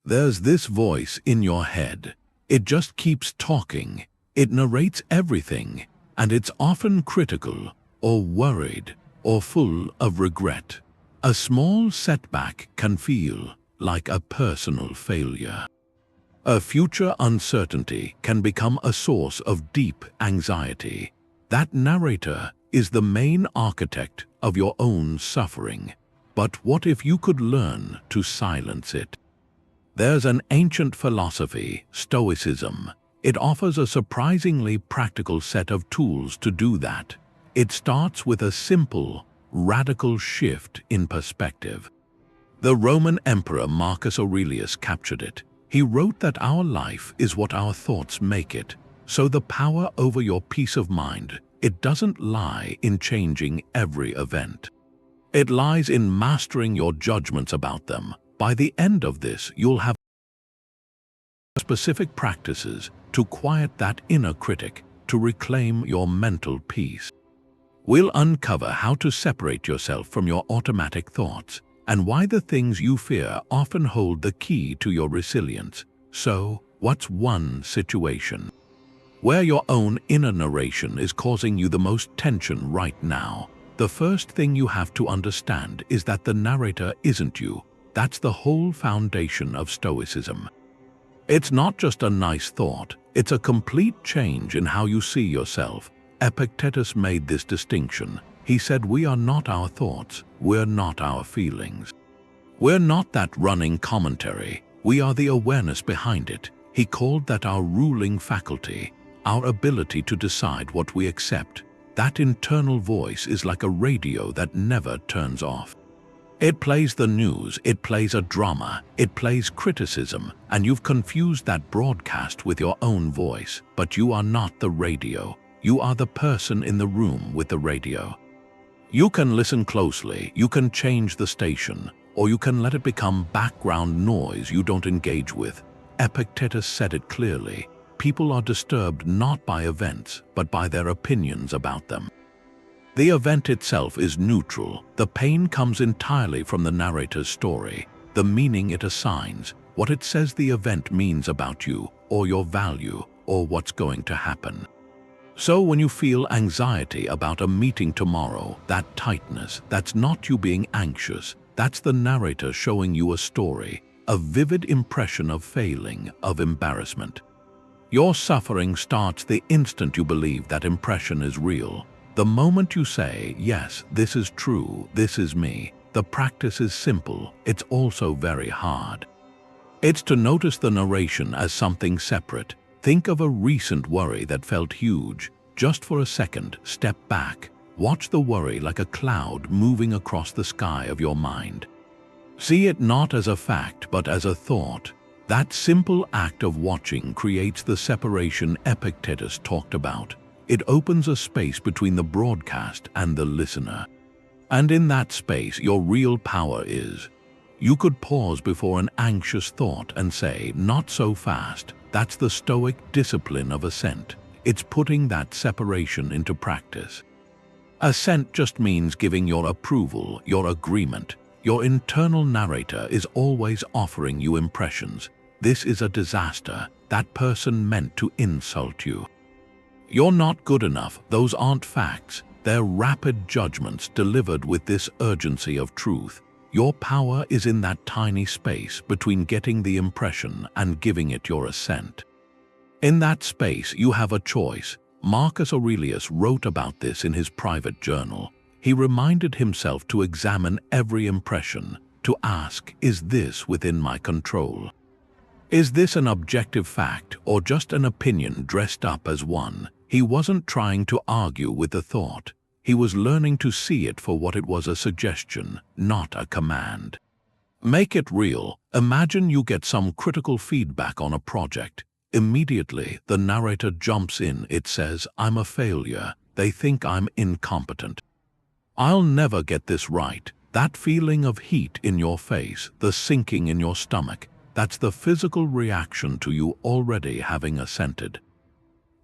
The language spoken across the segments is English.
There's this voice in your head. It just keeps talking. It narrates everything, and it's often critical, or worried, or full of regret. A small setback can feel like a personal failure. A future uncertainty can become a source of deep anxiety. That narrator is the main architect of your own suffering. But what if you could learn to silence it? There's an ancient philosophy, Stoicism. It offers a surprisingly practical set of tools to do that. It starts with a simple, radical shift in perspective. The Roman Emperor Marcus Aurelius captured it. He wrote that our life is what our thoughts make it. So the power over your peace of mind, it doesn't lie in changing every event. It lies in mastering your judgments about them. By the end of this, you'll have specific practices to quiet that inner critic, to reclaim your mental peace. We'll uncover how to separate yourself from your automatic thoughts and why the things you fear often hold the key to your resilience. So, what's one situation where your own inner narration is causing you the most tension right now? The first thing you have to understand is that the narrator isn't you. That's the whole foundation of Stoicism. It's not just a nice thought, it's a complete change in how you see yourself. Epictetus made this distinction. He said, we are not our thoughts, we're not our feelings. We're not that running commentary, we are the awareness behind it. He called that our ruling faculty, our ability to decide what we accept. That internal voice is like a radio that never turns off. It plays the news, it plays a drama, it plays criticism, and you've confused that broadcast with your own voice. But you are not the radio. You are the person in the room with the radio. You can listen closely, you can change the station, or you can let it become background noise you don't engage with. Epictetus said it clearly. People are disturbed not by events, but by their opinions about them. The event itself is neutral. The pain comes entirely from the narrator's story, the meaning it assigns, what it says the event means about you, or your value, or what's going to happen. So when you feel anxiety about a meeting tomorrow, that tightness, that's not you being anxious, that's the narrator showing you a story, a vivid impression of failing, of embarrassment. Your suffering starts the instant you believe that impression is real. The moment you say, yes, this is true, this is me. The practice is simple, it's also very hard. It's to notice the narration as something separate. Think of a recent worry that felt huge. Just for a second, step back. Watch the worry like a cloud moving across the sky of your mind. See it not as a fact, but as a thought. That simple act of watching creates the separation Epictetus talked about. It opens a space between the broadcast and the listener. And in that space, your real power is. You could pause before an anxious thought and say, not so fast. That's the Stoic discipline of assent. It's putting that separation into practice. Assent just means giving your approval, your agreement. Your internal narrator is always offering you impressions. This is a disaster. That person meant to insult you. You're not good enough. Those aren't facts. They're rapid judgments delivered with this urgency of truth. Your power is in that tiny space between getting the impression and giving it your assent. In that space, you have a choice. Marcus Aurelius wrote about this in his private journal. He reminded himself to examine every impression, to ask, is this within my control? Is this an objective fact or just an opinion dressed up as one? He wasn't trying to argue with the thought. He was learning to see it for what it was, a suggestion, not a command. Make it real. Imagine you get some critical feedback on a project. Immediately, the narrator jumps in. It says, I'm a failure. They think I'm incompetent. I'll never get this right. That feeling of heat in your face, the sinking in your stomach, that's the physical reaction to you already having assented.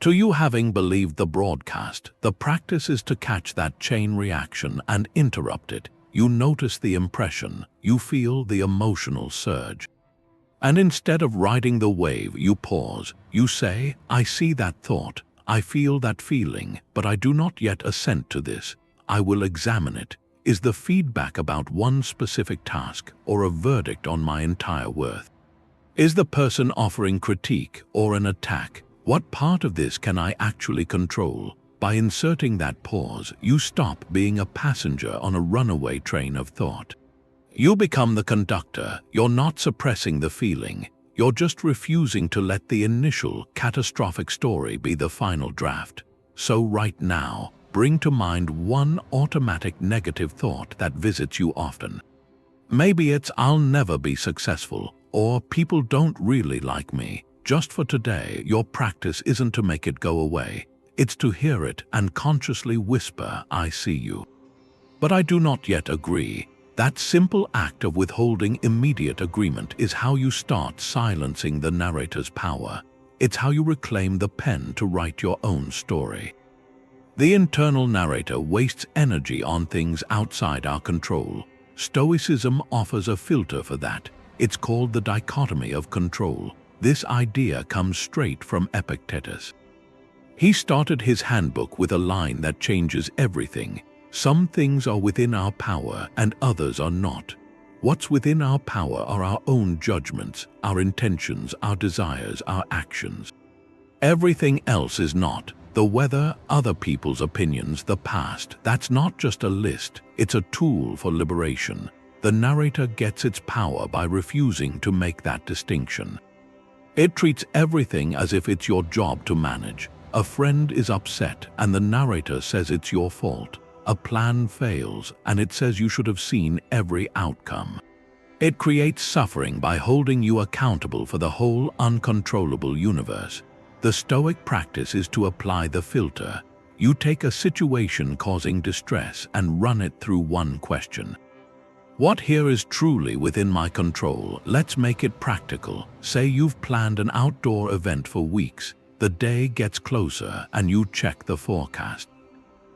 To you having believed the broadcast. The practice is to catch that chain reaction and interrupt it. You notice the impression, you feel the emotional surge. And instead of riding the wave, you pause. You say, I see that thought, I feel that feeling, but I do not yet assent to this. I will examine it. Is the feedback about one specific task or a verdict on my entire worth? Is the person offering critique or an attack? What part of this can I actually control? By inserting that pause, you stop being a passenger on a runaway train of thought. You become the conductor. You're not suppressing the feeling. You're just refusing to let the initial catastrophic story be the final draft. So right now, bring to mind one automatic negative thought that visits you often. Maybe it's I'll never be successful, or people don't really like me. Just for today, your practice isn't to make it go away. It's to hear it and consciously whisper, I see you. But I do not yet agree. That simple act of withholding immediate agreement is how you start silencing the narrator's power. It's how you reclaim the pen to write your own story. The internal narrator wastes energy on things outside our control. Stoicism offers a filter for that. It's called the Dichotomy of Control. This idea comes straight from Epictetus. He started his handbook with a line that changes everything. Some things are within our power and others are not. What's within our power are our own judgments, our intentions, our desires, our actions. Everything else is not. The weather, other people's opinions, the past, that's not just a list, it's a tool for liberation. The narrator gets its power by refusing to make that distinction. It treats everything as if it's your job to manage. A friend is upset and the narrator says it's your fault. A plan fails and it says you should have seen every outcome. It creates suffering by holding you accountable for the whole uncontrollable universe. The Stoic practice is to apply the filter. You take a situation causing distress and run it through one question. What here is truly within my control? Let's make it practical. Say you've planned an outdoor event for weeks. The day gets closer and you check the forecast.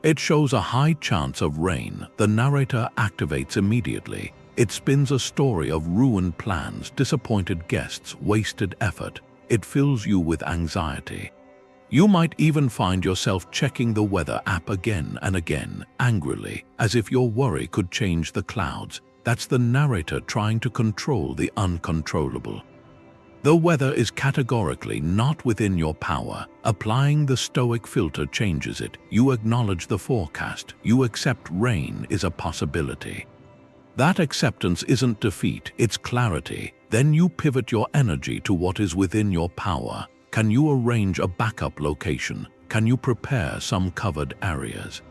It shows a high chance of rain. The narrator activates immediately. It spins a story of ruined plans, disappointed guests, wasted effort. It fills you with anxiety. You might even find yourself checking the weather app again and again, angrily, as if your worry could change the clouds. That's the narrator trying to control the uncontrollable. The weather is categorically not within your power. Applying the Stoic filter changes it. You acknowledge the forecast. You accept rain is a possibility. That acceptance isn't defeat, it's clarity. Then you pivot your energy to what is within your power. Can you arrange a backup location? Can you prepare some covered areas?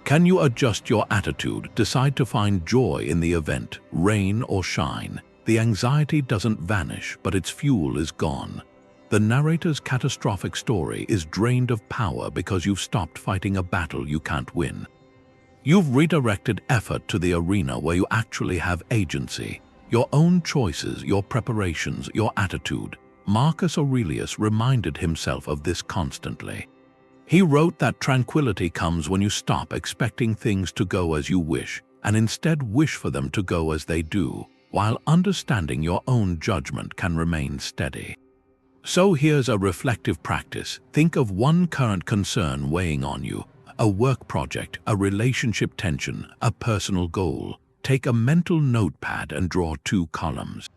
Can you adjust your attitude, decide to find joy in the event, rain or shine? The anxiety doesn't vanish, but its fuel is gone. The narrator's catastrophic story is drained of power because you've stopped fighting a battle you can't win. You've redirected effort to the arena where you actually have agency. Your own choices, your preparations, your attitude. Marcus Aurelius reminded himself of this constantly. He wrote that tranquility comes when you stop expecting things to go as you wish and instead wish for them to go as they do, while understanding your own judgment can remain steady. So here's a reflective practice. Think of one current concern weighing on you, a work project, a relationship tension, a personal goal. Take a mental notepad and draw 2 columns.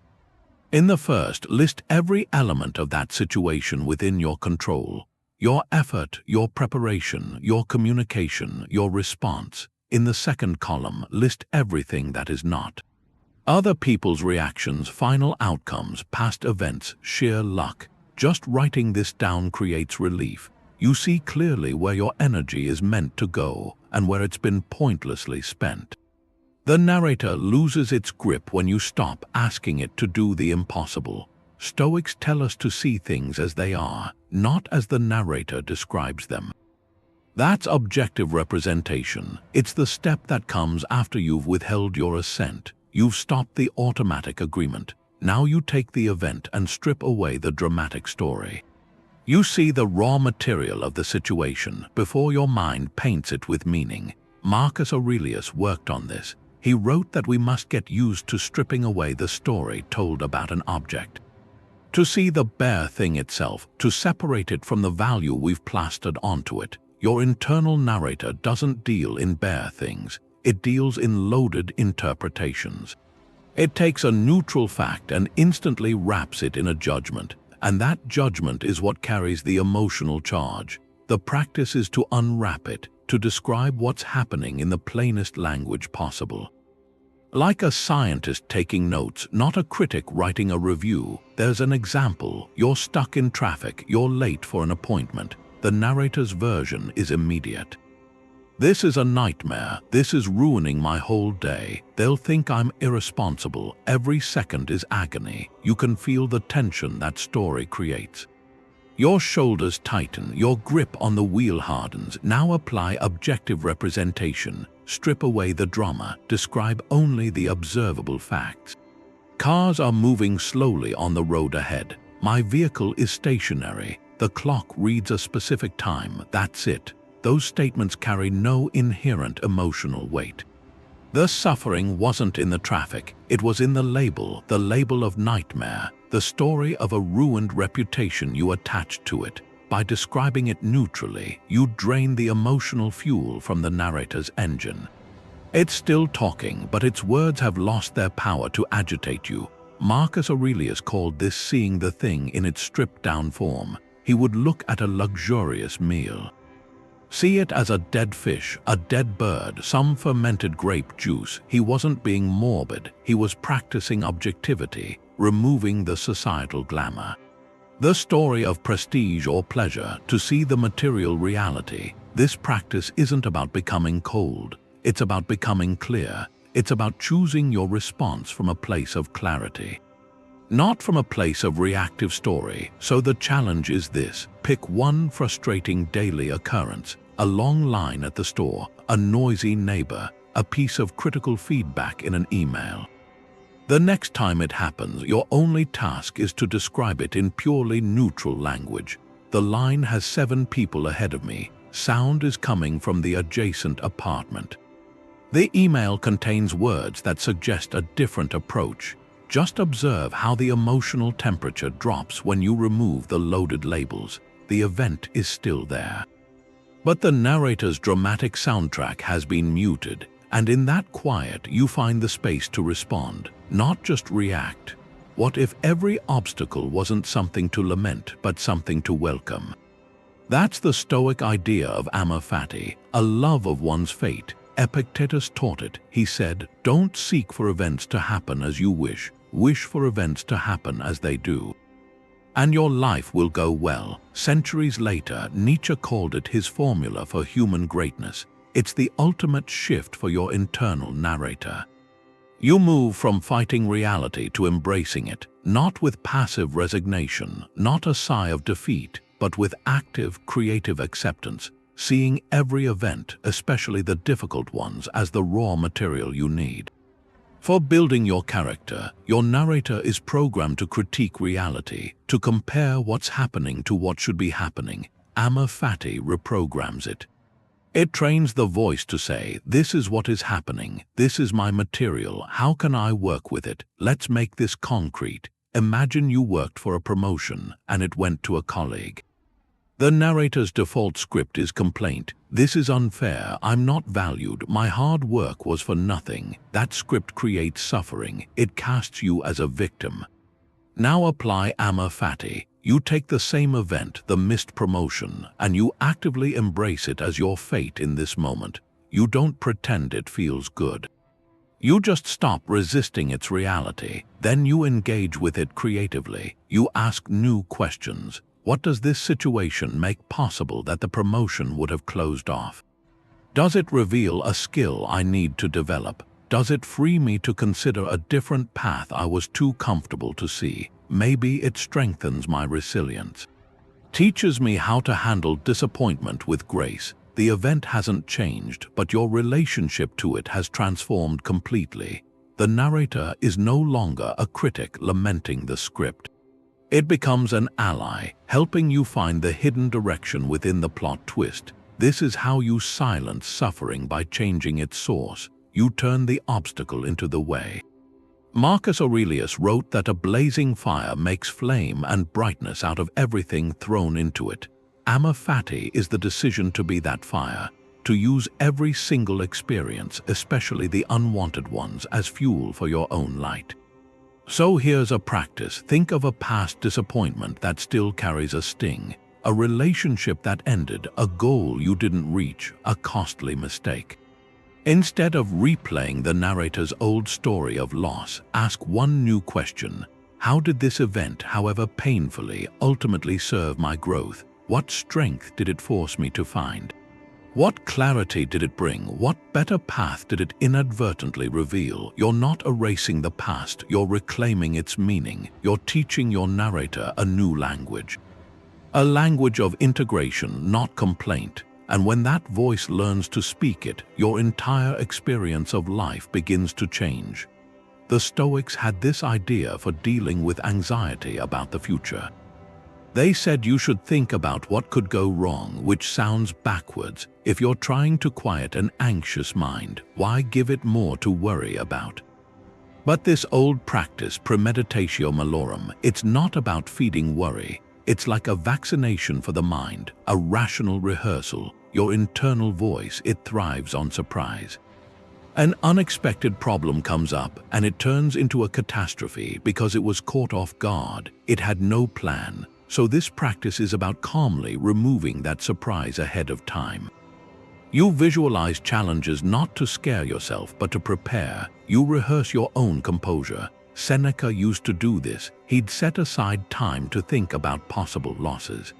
In the first, list every element of that situation within your control. Your effort, your preparation, your communication, your response. In the second column, list everything that is not. Other people's reactions, final outcomes, past events, sheer luck. Just writing this down creates relief. You see clearly where your energy is meant to go and where it's been pointlessly spent. The narrator loses its grip when you stop asking it to do the impossible. Stoics tell us to see things as they are, not as the narrator describes them. That's objective representation. It's the step that comes after you've withheld your assent. You've stopped the automatic agreement. Now you take the event and strip away the dramatic story. You see the raw material of the situation before your mind paints it with meaning. Marcus Aurelius worked on this. He wrote that we must get used to stripping away the story told about an object. To see the bare thing itself, to separate it from the value we've plastered onto it. Your internal narrator doesn't deal in bare things, it deals in loaded interpretations. It takes a neutral fact and instantly wraps it in a judgment, and that judgment is what carries the emotional charge. The practice is to unwrap it, to describe what's happening in the plainest language possible. Like a scientist taking notes, not a critic writing a review, there's an example. You're stuck in traffic, you're late for an appointment. The narrator's version is immediate. This is a nightmare, this is ruining my whole day. They'll think I'm irresponsible, every second is agony. You can feel the tension that story creates. Your shoulders tighten, your grip on the wheel hardens. Now apply objective representation. Strip away the drama, describe only the observable facts. Cars are moving slowly on the road ahead. My vehicle is stationary. The clock reads a specific time, that's it. Those statements carry no inherent emotional weight. The suffering wasn't in the traffic, it was in the label of nightmare, the story of a ruined reputation you attached to it. By describing it neutrally, you drain the emotional fuel from the narrator's engine. It's still talking, but its words have lost their power to agitate you. Marcus Aurelius called this seeing the thing in its stripped-down form. He would look at a luxurious meal. See it as a dead fish, a dead bird, some fermented grape juice. He wasn't being morbid, he was practicing objectivity, removing the societal glamour. The story of prestige or pleasure, to see the material reality. This practice isn't about becoming cold, it's about becoming clear. It's about choosing your response from a place of clarity, not from a place of reactive story. So the challenge is this: pick one frustrating daily occurrence, a long line at the store, a noisy neighbor, a piece of critical feedback in an email. The next time it happens, your only task is to describe it in purely neutral language. The line has 7 people ahead of me. Sound is coming from the adjacent apartment. The email contains words that suggest a different approach. Just observe how the emotional temperature drops when you remove the loaded labels. The event is still there, but the narrator's dramatic soundtrack has been muted, and in that quiet you find the space to respond, not just react. What if every obstacle wasn't something to lament, but something to welcome? That's the Stoic idea of Amor Fati, a love of one's fate. Epictetus taught it. He said, "Don't seek for events to happen as you wish for events to happen as they do, and your life will go well." Centuries later, Nietzsche called it his formula for human greatness. It's the ultimate shift for your internal narrator. You move from fighting reality to embracing it, not with passive resignation, not a sigh of defeat, but with active, creative acceptance, seeing every event, especially the difficult ones, as the raw material you need. For building your character, your narrator is programmed to critique reality, to compare what's happening to what should be happening. Amor Fati reprograms it. It trains the voice to say, "This is what is happening, this is my material, how can I work with it? Let's make this concrete." Imagine you worked for a promotion and it went to a colleague. The narrator's default script is complaint. "This is unfair, I'm not valued, my hard work was for nothing." That script creates suffering, it casts you as a victim. Now apply Amor Fati. You take the same event, the missed promotion, and you actively embrace it as your fate in this moment. You don't pretend it feels good. You just stop resisting its reality. Then you engage with it creatively. You ask new questions. What does this situation make possible that the promotion would have closed off? Does it reveal a skill I need to develop? Does it free me to consider a different path I was too comfortable to see? Maybe it strengthens my resilience. Teaches me how to handle disappointment with grace. The event hasn't changed, but your relationship to it has transformed completely. The narrator is no longer a critic lamenting the script. It becomes an ally, helping you find the hidden direction within the plot twist. This is how you silence suffering by changing its source. you turn the obstacle into the way. Marcus Aurelius wrote that a blazing fire makes flame and brightness out of everything thrown into it. Amor Fati is the decision to be that fire, to use every single experience, especially the unwanted ones, as fuel for your own light. So here's a practice. Think of a past disappointment that still carries a sting, a relationship that ended, a goal you didn't reach, a costly mistake. Instead of replaying the narrator's old story of loss, ask one new question. How did this event, however painfully, ultimately serve my growth? What strength did it force me to find? What clarity did it bring? What better path did it inadvertently reveal? You're not erasing the past, you're reclaiming its meaning. You're teaching your narrator a new language. A language of integration, not complaint. And when that voice learns to speak it, your entire experience of life begins to change. The Stoics had this idea for dealing with anxiety about the future. They said you should think about what could go wrong, which sounds backwards. If you're trying to quiet an anxious mind, why give it more to worry about? But this old practice, Premeditatio Malorum, it's not about feeding worry. It's like a vaccination for the mind, a rational rehearsal. Your internal voice, it thrives on surprise. An unexpected problem comes up and it turns into a catastrophe because it was caught off guard. It had no plan. So this practice is about calmly removing that surprise ahead of time. You visualize challenges not to scare yourself, but to prepare. You rehearse your own composure. Seneca used to do this. He'd set aside time to think about possible losses.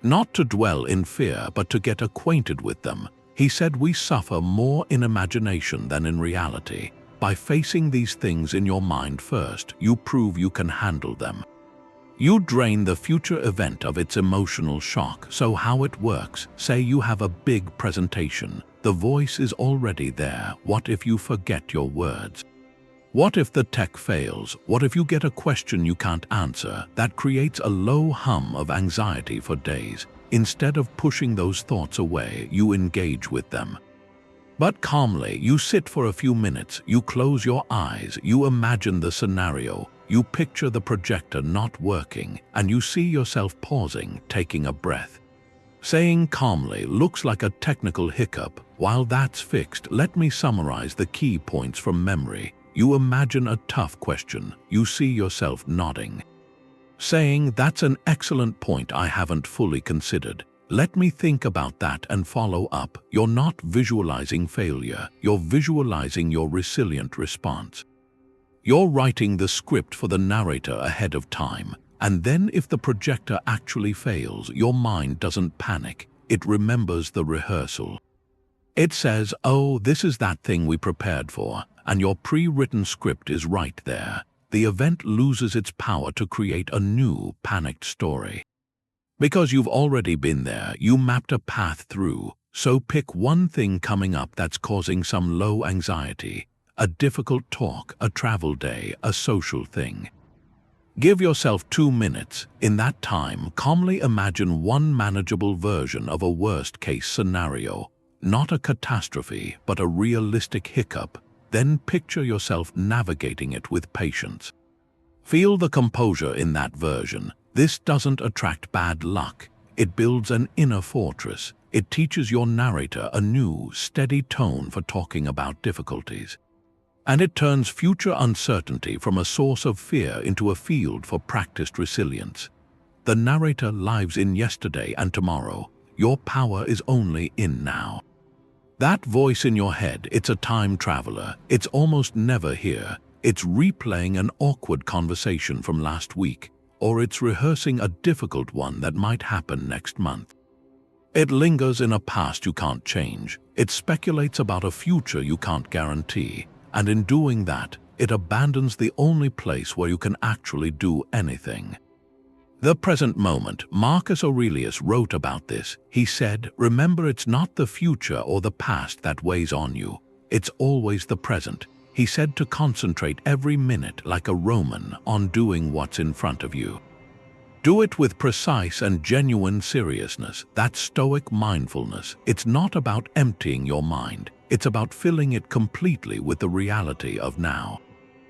Not to dwell in fear, but to get acquainted with them. He said we suffer more in imagination than in reality. By facing these things in your mind first, you prove you can handle them. You drain the future event of its emotional shock. So how it works, say you have a big presentation. The voice is already there. What if you forget your words? What if the tech fails? What if you get a question you can't answer? That creates a low hum of anxiety for days. Instead of pushing those thoughts away, you engage with them. But calmly, you sit for a few minutes, you close your eyes, you imagine the scenario, you picture the projector not working, and you see yourself pausing, taking a breath. Saying calmly looks like a technical hiccup. While that's fixed, let me summarize the key points from memory. You imagine a tough question, you see yourself nodding. Saying, that's an excellent point I haven't fully considered. Let me think about that and follow up. You're not visualizing failure, you're visualizing your resilient response. You're writing the script for the narrator ahead of time, and then if the projector actually fails, your mind doesn't panic, it remembers the rehearsal. It says, oh, this is that thing we prepared for, and your pre-written script is right there. The event loses its power to create a new, panicked story. Because you've already been there, you mapped a path through, so pick one thing coming up that's causing some low anxiety, a difficult talk, a travel day, a social thing. Give yourself 2 minutes. In that time, calmly imagine one manageable version of a worst-case scenario, not a catastrophe, but a realistic hiccup. Then picture yourself navigating it with patience. Feel the composure in that version. This doesn't attract bad luck. It builds an inner fortress. It teaches your narrator a new, steady tone for talking about difficulties. And it turns future uncertainty from a source of fear into a field for practiced resilience. The narrator lives in yesterday and tomorrow. Your power is only in now. That voice in your head, it's a time traveler. It's almost never here. It's replaying an awkward conversation from last week, or it's rehearsing a difficult one that might happen next month. It lingers in a past you can't change. It speculates about a future you can't guarantee. And in doing that, it abandons the only place where you can actually do anything. The present moment. Marcus Aurelius wrote about this. He said, remember, it's not the future or the past that weighs on you. It's always the present. He said to concentrate every minute like a Roman on doing what's in front of you. Do it with precise and genuine seriousness. That's Stoic mindfulness. It's not about emptying your mind. It's about filling it completely with the reality of now.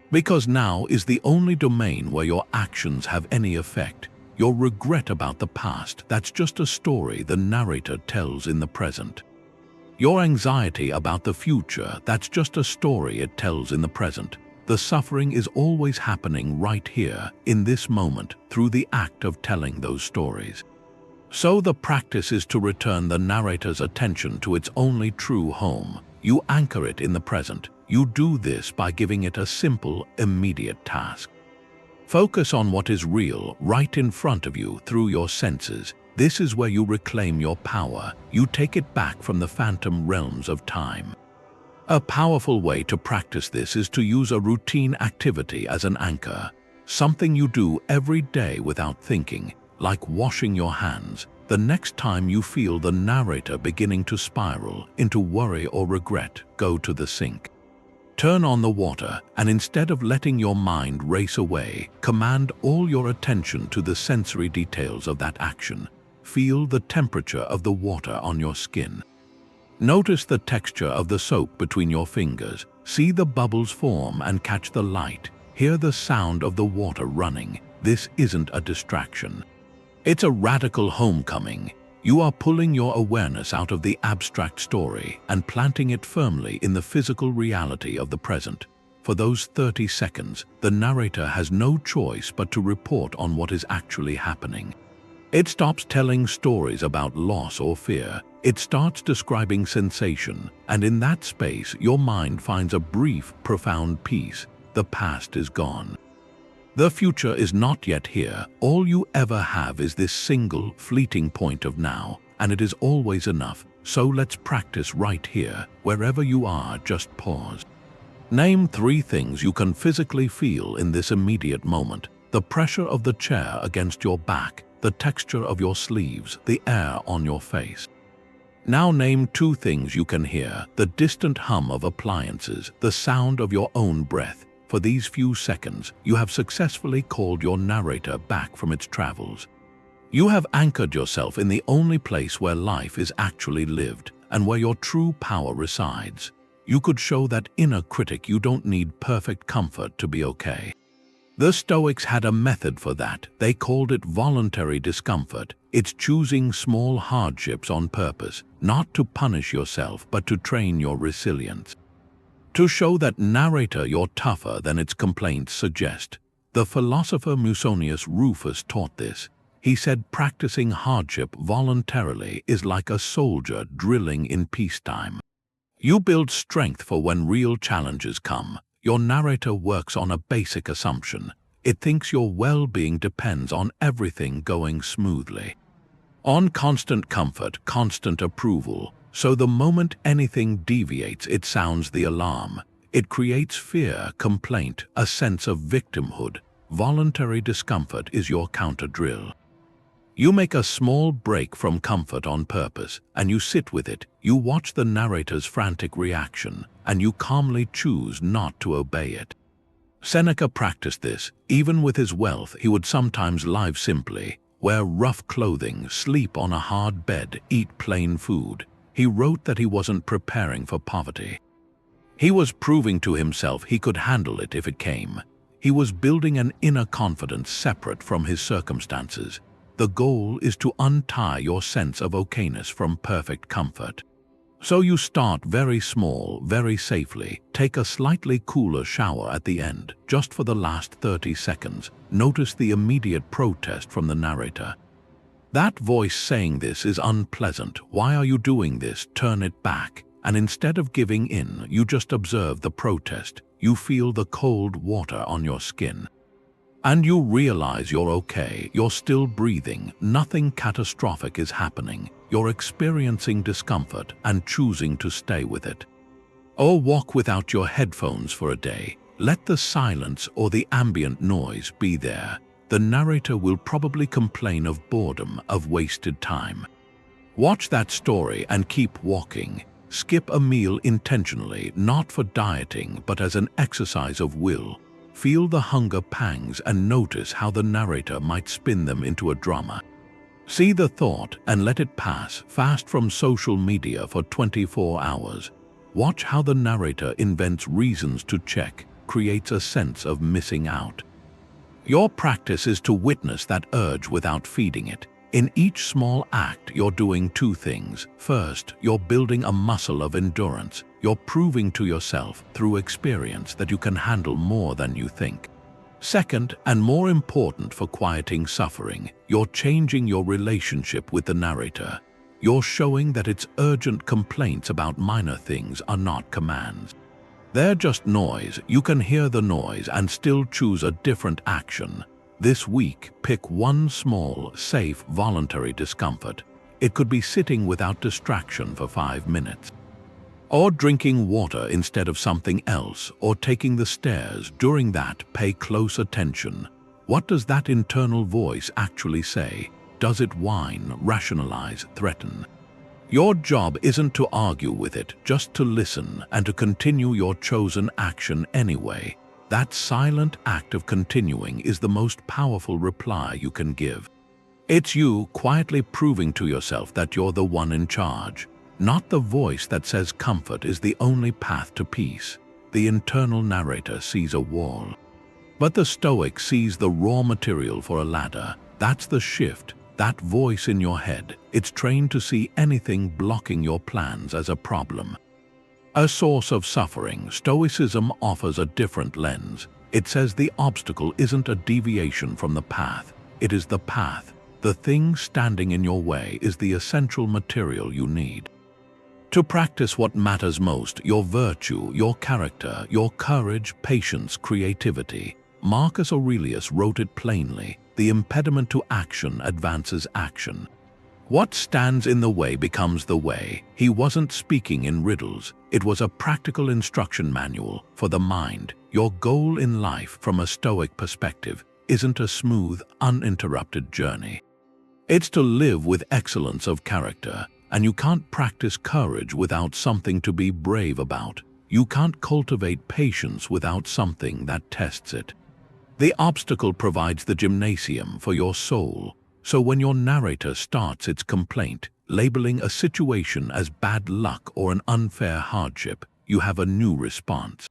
Because now is the only domain where your actions have any effect. Your regret about the past, that's just a story the narrator tells in the present. Your anxiety about the future, that's just a story it tells in the present. The suffering is always happening right here, in this moment, through the act of telling those stories. So the practice is to return the narrator's attention to its only true home. You anchor it in the present. You do this by giving it a simple, immediate task. Focus on what is real, right in front of you through your senses. This is where you reclaim your power. You take it back from the phantom realms of time. A powerful way to practice this is to use a routine activity as an anchor. Something you do every day without thinking, like washing your hands. The next time you feel the narrator beginning to spiral into worry or regret, go to the sink. Turn on the water, and instead of letting your mind race away, command all your attention to the sensory details of that action. Feel the temperature of the water on your skin. Notice the texture of the soap between your fingers. See the bubbles form and catch the light. Hear the sound of the water running. This isn't a distraction. It's a radical homecoming. You are pulling your awareness out of the abstract story and planting it firmly in the physical reality of the present. For those 30 seconds, the narrator has no choice but to report on what is actually happening. It stops telling stories about loss or fear. It starts describing sensation, and in that space, your mind finds a brief, profound peace. The past is gone. The future is not yet here. All you ever have is this single, fleeting point of now, and it is always enough. So let's practice right here. Wherever you are, just pause. Name 3 things you can physically feel in this immediate moment. The pressure of the chair against your back, the texture of your sleeves, the air on your face. Now name 2 things you can hear, the distant hum of appliances, the sound of your own breath. For these few seconds, you have successfully called your narrator back from its travels. You have anchored yourself in the only place where life is actually lived and where your true power resides. You could show that inner critic you don't need perfect comfort to be okay. The Stoics had a method for that. They called it voluntary discomfort. It's choosing small hardships on purpose, not to punish yourself, but to train your resilience. To show that narrator you're tougher than its complaints suggest. The philosopher Musonius Rufus taught this. He said practicing hardship voluntarily is like a soldier drilling in peacetime. You build strength for when real challenges come. Your narrator works on a basic assumption. It thinks your well-being depends on everything going smoothly. On constant comfort, constant approval. So the moment anything deviates, it sounds the alarm. It creates fear, complaint, a sense of victimhood. Voluntary discomfort is your counter-drill. You make a small break from comfort on purpose, and you sit with it. You watch the narrator's frantic reaction, and you calmly choose not to obey it. Seneca practiced this. Even with his wealth, he would sometimes live simply, wear rough clothing, sleep on a hard bed, eat plain food. He wrote that he wasn't preparing for poverty. He was proving to himself he could handle it if it came. He was building an inner confidence separate from his circumstances. The goal is to untie your sense of okayness from perfect comfort. So you start very small, very safely. Take a slightly cooler shower at the end, just for the last 30 seconds. Notice the immediate protest from the narrator. That voice saying this is unpleasant. Why are you doing this? Turn it back. And instead of giving in, you just observe the protest. You feel the cold water on your skin. And you realize you're okay, you're still breathing, nothing catastrophic is happening. You're experiencing discomfort and choosing to stay with it. Or walk without your headphones for a day. Let the silence or the ambient noise be there. The narrator will probably complain of boredom, of wasted time. Watch that story and keep walking. Skip a meal intentionally, not for dieting, but as an exercise of will. Feel the hunger pangs and notice how the narrator might spin them into a drama. See the thought and let it pass. Fast from social media for 24 hours. Watch how the narrator invents reasons to check, creates a sense of missing out. Your practice is to witness that urge without feeding it. In each small act, you're doing two things. First, you're building a muscle of endurance. You're proving to yourself through experience that you can handle more than you think. Second, and more important for quieting suffering, you're changing your relationship with the narrator. You're showing that its urgent complaints about minor things are not commands. They're just noise. You can hear the noise and still choose a different action. This week, pick one small, safe, voluntary discomfort. It could be sitting without distraction for 5 minutes, or drinking water instead of something else, or taking the stairs. During that, pay close attention. What does that internal voice actually say? Does it whine, rationalize, threaten? Your job isn't to argue with it, just to listen and to continue your chosen action anyway. That silent act of continuing is the most powerful reply you can give. It's you quietly proving to yourself that you're the one in charge. Not the voice that says comfort is the only path to peace. The internal narrator sees a wall. But the Stoic sees the raw material for a ladder. That's the shift, that voice in your head. It's trained to see anything blocking your plans as a problem, a source of suffering. Stoicism offers a different lens. It says the obstacle isn't a deviation from the path. It is the path. The thing standing in your way is the essential material you need to practice what matters most: your virtue, your character, your courage, patience, creativity. Marcus Aurelius wrote it plainly: the impediment to action advances action. What stands in the way becomes the way. He wasn't speaking in riddles. It was a practical instruction manual for the mind. Your goal in life, from a Stoic perspective, isn't a smooth, uninterrupted journey. It's to live with excellence of character. And you can't practice courage without something to be brave about. You can't cultivate patience without something that tests it. The obstacle provides the gymnasium for your soul. So when your narrator starts its complaint, labeling a situation as bad luck or an unfair hardship, you have a new response.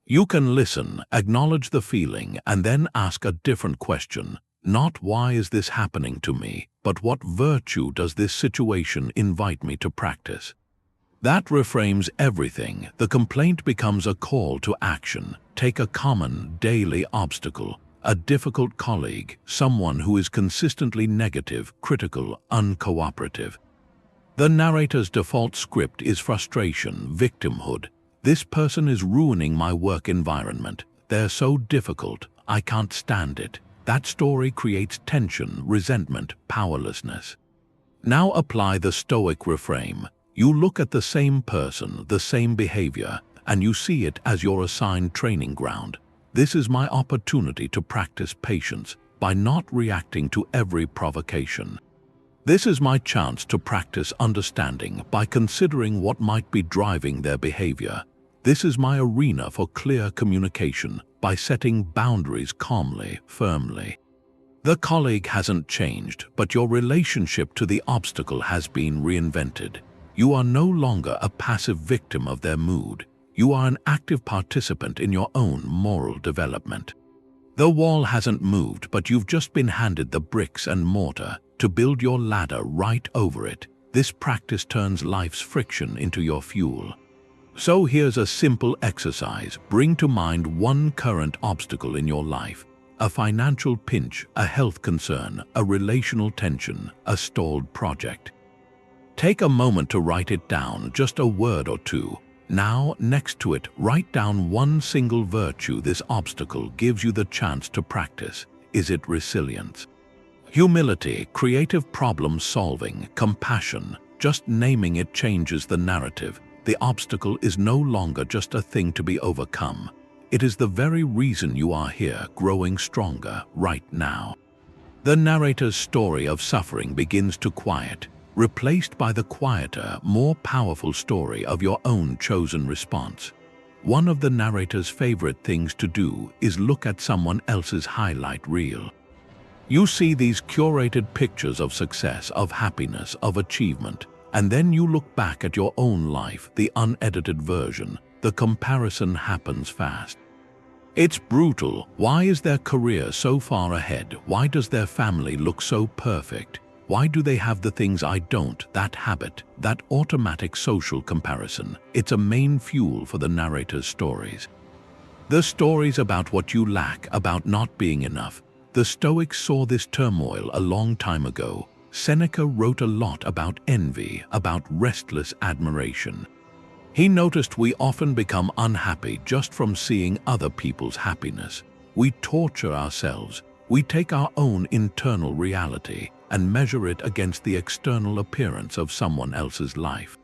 You can listen, acknowledge the feeling, and then ask a different question. Not why is this happening to me, but what virtue does this situation invite me to practice? That reframes everything. The complaint becomes a call to action. Take a common, daily obstacle, a difficult colleague, someone who is consistently negative, critical, uncooperative. The narrator's default script is frustration, victimhood. This person is ruining my work environment. They're so difficult, I can't stand it. That story creates tension, resentment, powerlessness. Now apply the Stoic reframe. You look at the same person, the same behavior, and you see it as your assigned training ground. This is my opportunity to practice patience by not reacting to every provocation. This is my chance to practice understanding by considering what might be driving their behavior. This is my arena for clear communication by setting boundaries calmly, firmly. The colleague hasn't changed, but your relationship to the obstacle has been reinvented. You are no longer a passive victim of their mood. You are an active participant in your own moral development. The wall hasn't moved, but you've just been handed the bricks and mortar to build your ladder right over it. This practice turns life's friction into your fuel. So here's a simple exercise. Bring to mind one current obstacle in your life: a financial pinch, a health concern, a relational tension, a stalled project. Take a moment to write it down, just a word or two. Now, next to it, write down one single virtue this obstacle gives you the chance to practice. Is it resilience, humility, creative problem solving, compassion? Just naming it changes the narrative. The obstacle is no longer just a thing to be overcome. It is the very reason you are here, growing stronger right now. The narrator's story of suffering begins to quiet, replaced by the quieter, more powerful story of your own chosen response. one of the narrator's favorite things to do is look at someone else's highlight reel. You see these curated pictures of success, of happiness, of achievement, and then you look back at your own life, the unedited version. The comparison happens fast. It's brutal. Why is their career so far ahead? Why does their family look so perfect? Why do they have the things I don't? That habit, that automatic social comparison, it's a main fuel for the narrator's stories. The stories about what you lack, about not being enough. The Stoics saw this turmoil a long time ago. Seneca wrote a lot about envy, about restless admiration. He noticed we often become unhappy just from seeing other people's happiness. We torture ourselves. We take our own internal reality and measure it against the external appearance of someone else's life.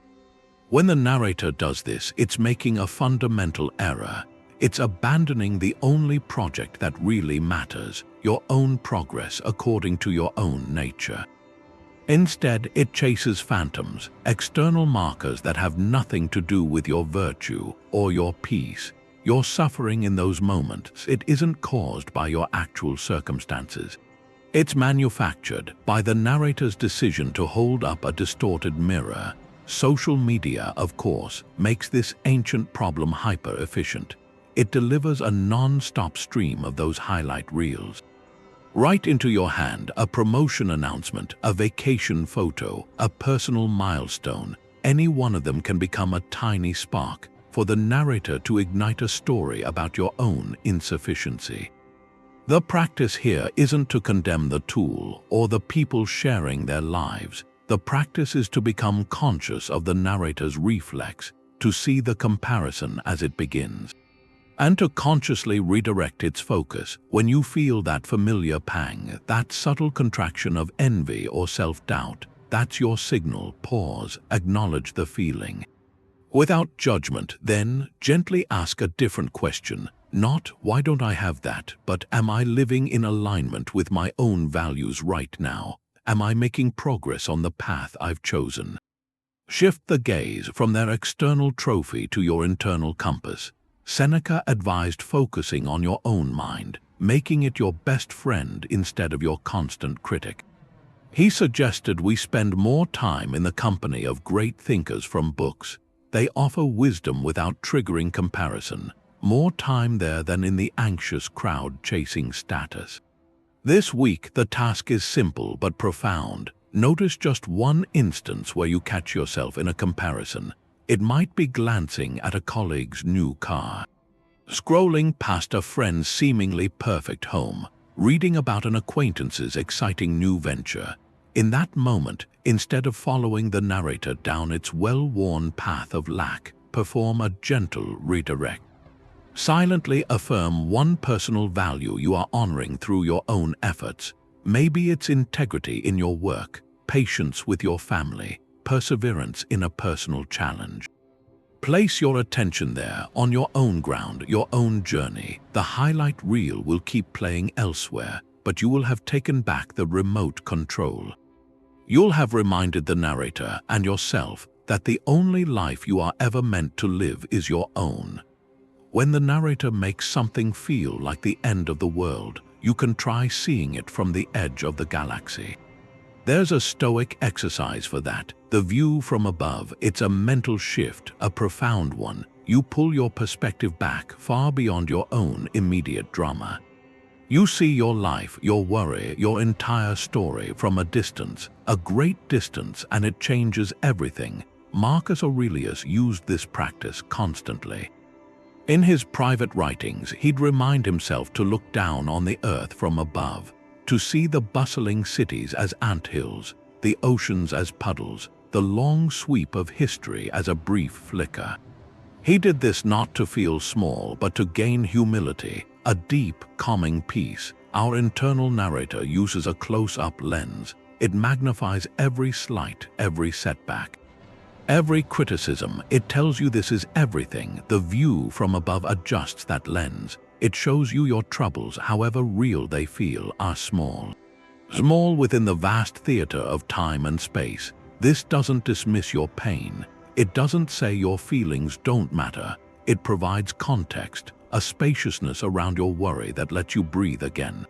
When the narrator does this, it's making a fundamental error. It's abandoning the only project that really matters, your own progress according to your own nature. Instead, it chases phantoms, external markers that have nothing to do with your virtue or your peace. Your suffering in those moments, it isn't caused by your actual circumstances. It's manufactured by the narrator's decision to hold up a distorted mirror. Social media, of course, makes this ancient problem hyper-efficient. It delivers a non-stop stream of those highlight reels. Right into your hand, a promotion announcement, a vacation photo, a personal milestone. Any one of them can become a tiny spark for the narrator to ignite a story about your own insufficiency. The practice here isn't to condemn the tool or the people sharing their lives. The practice is to become conscious of the narrator's reflex, to see the comparison as it begins, and to consciously redirect its focus when you feel that familiar pang, that subtle contraction of envy or self-doubt. That's your signal. Pause, acknowledge the feeling. Without judgment, then, gently ask a different question. Not, why don't I have that, but am I living in alignment with my own values right now? Am I making progress on the path I've chosen? Shift the gaze from their external trophy to your internal compass. Seneca advised focusing on your own mind, making it your best friend instead of your constant critic. He suggested we spend more time in the company of great thinkers from books. They offer wisdom without triggering comparison, more time there than in the anxious crowd chasing status. This week, the task is simple but profound. Notice just one instance where you catch yourself in a comparison. It might be glancing at a colleague's new car, scrolling past a friend's seemingly perfect home, reading about an acquaintance's exciting new venture. In that moment, instead of following the narrator down its well-worn path of lack, perform a gentle redirect. Silently affirm one personal value you are honoring through your own efforts. Maybe it's integrity in your work, patience with your family, perseverance in a personal challenge. Place your attention there, on your own ground, your own journey. The highlight reel will keep playing elsewhere, but you will have taken back the remote control. You'll have reminded the narrator and yourself that the only life you are ever meant to live is your own. When the narrator makes something feel like the end of the world, you can try seeing it from the edge of the galaxy. There's a Stoic exercise for that. The view from above. It's a mental shift, a profound one. You pull your perspective back far beyond your own immediate drama. You see your life, your worry, your entire story from a distance, a great distance, and it changes everything. Marcus Aurelius used this practice constantly. In his private writings, he'd remind himself to look down on the earth from above, to see the bustling cities as anthills, the oceans as puddles, the long sweep of history as a brief flicker. He did this not to feel small, but to gain humility, a deep, calming peace. Our internal narrator uses a close-up lens. It magnifies every slight, every setback, every criticism. It tells you this is everything. The view from above adjusts that lens. It shows you your troubles, however real they feel, are small. Small within the vast theater of time and space. This doesn't dismiss your pain. It doesn't say your feelings don't matter. It provides context, a spaciousness around your worry that lets you breathe again.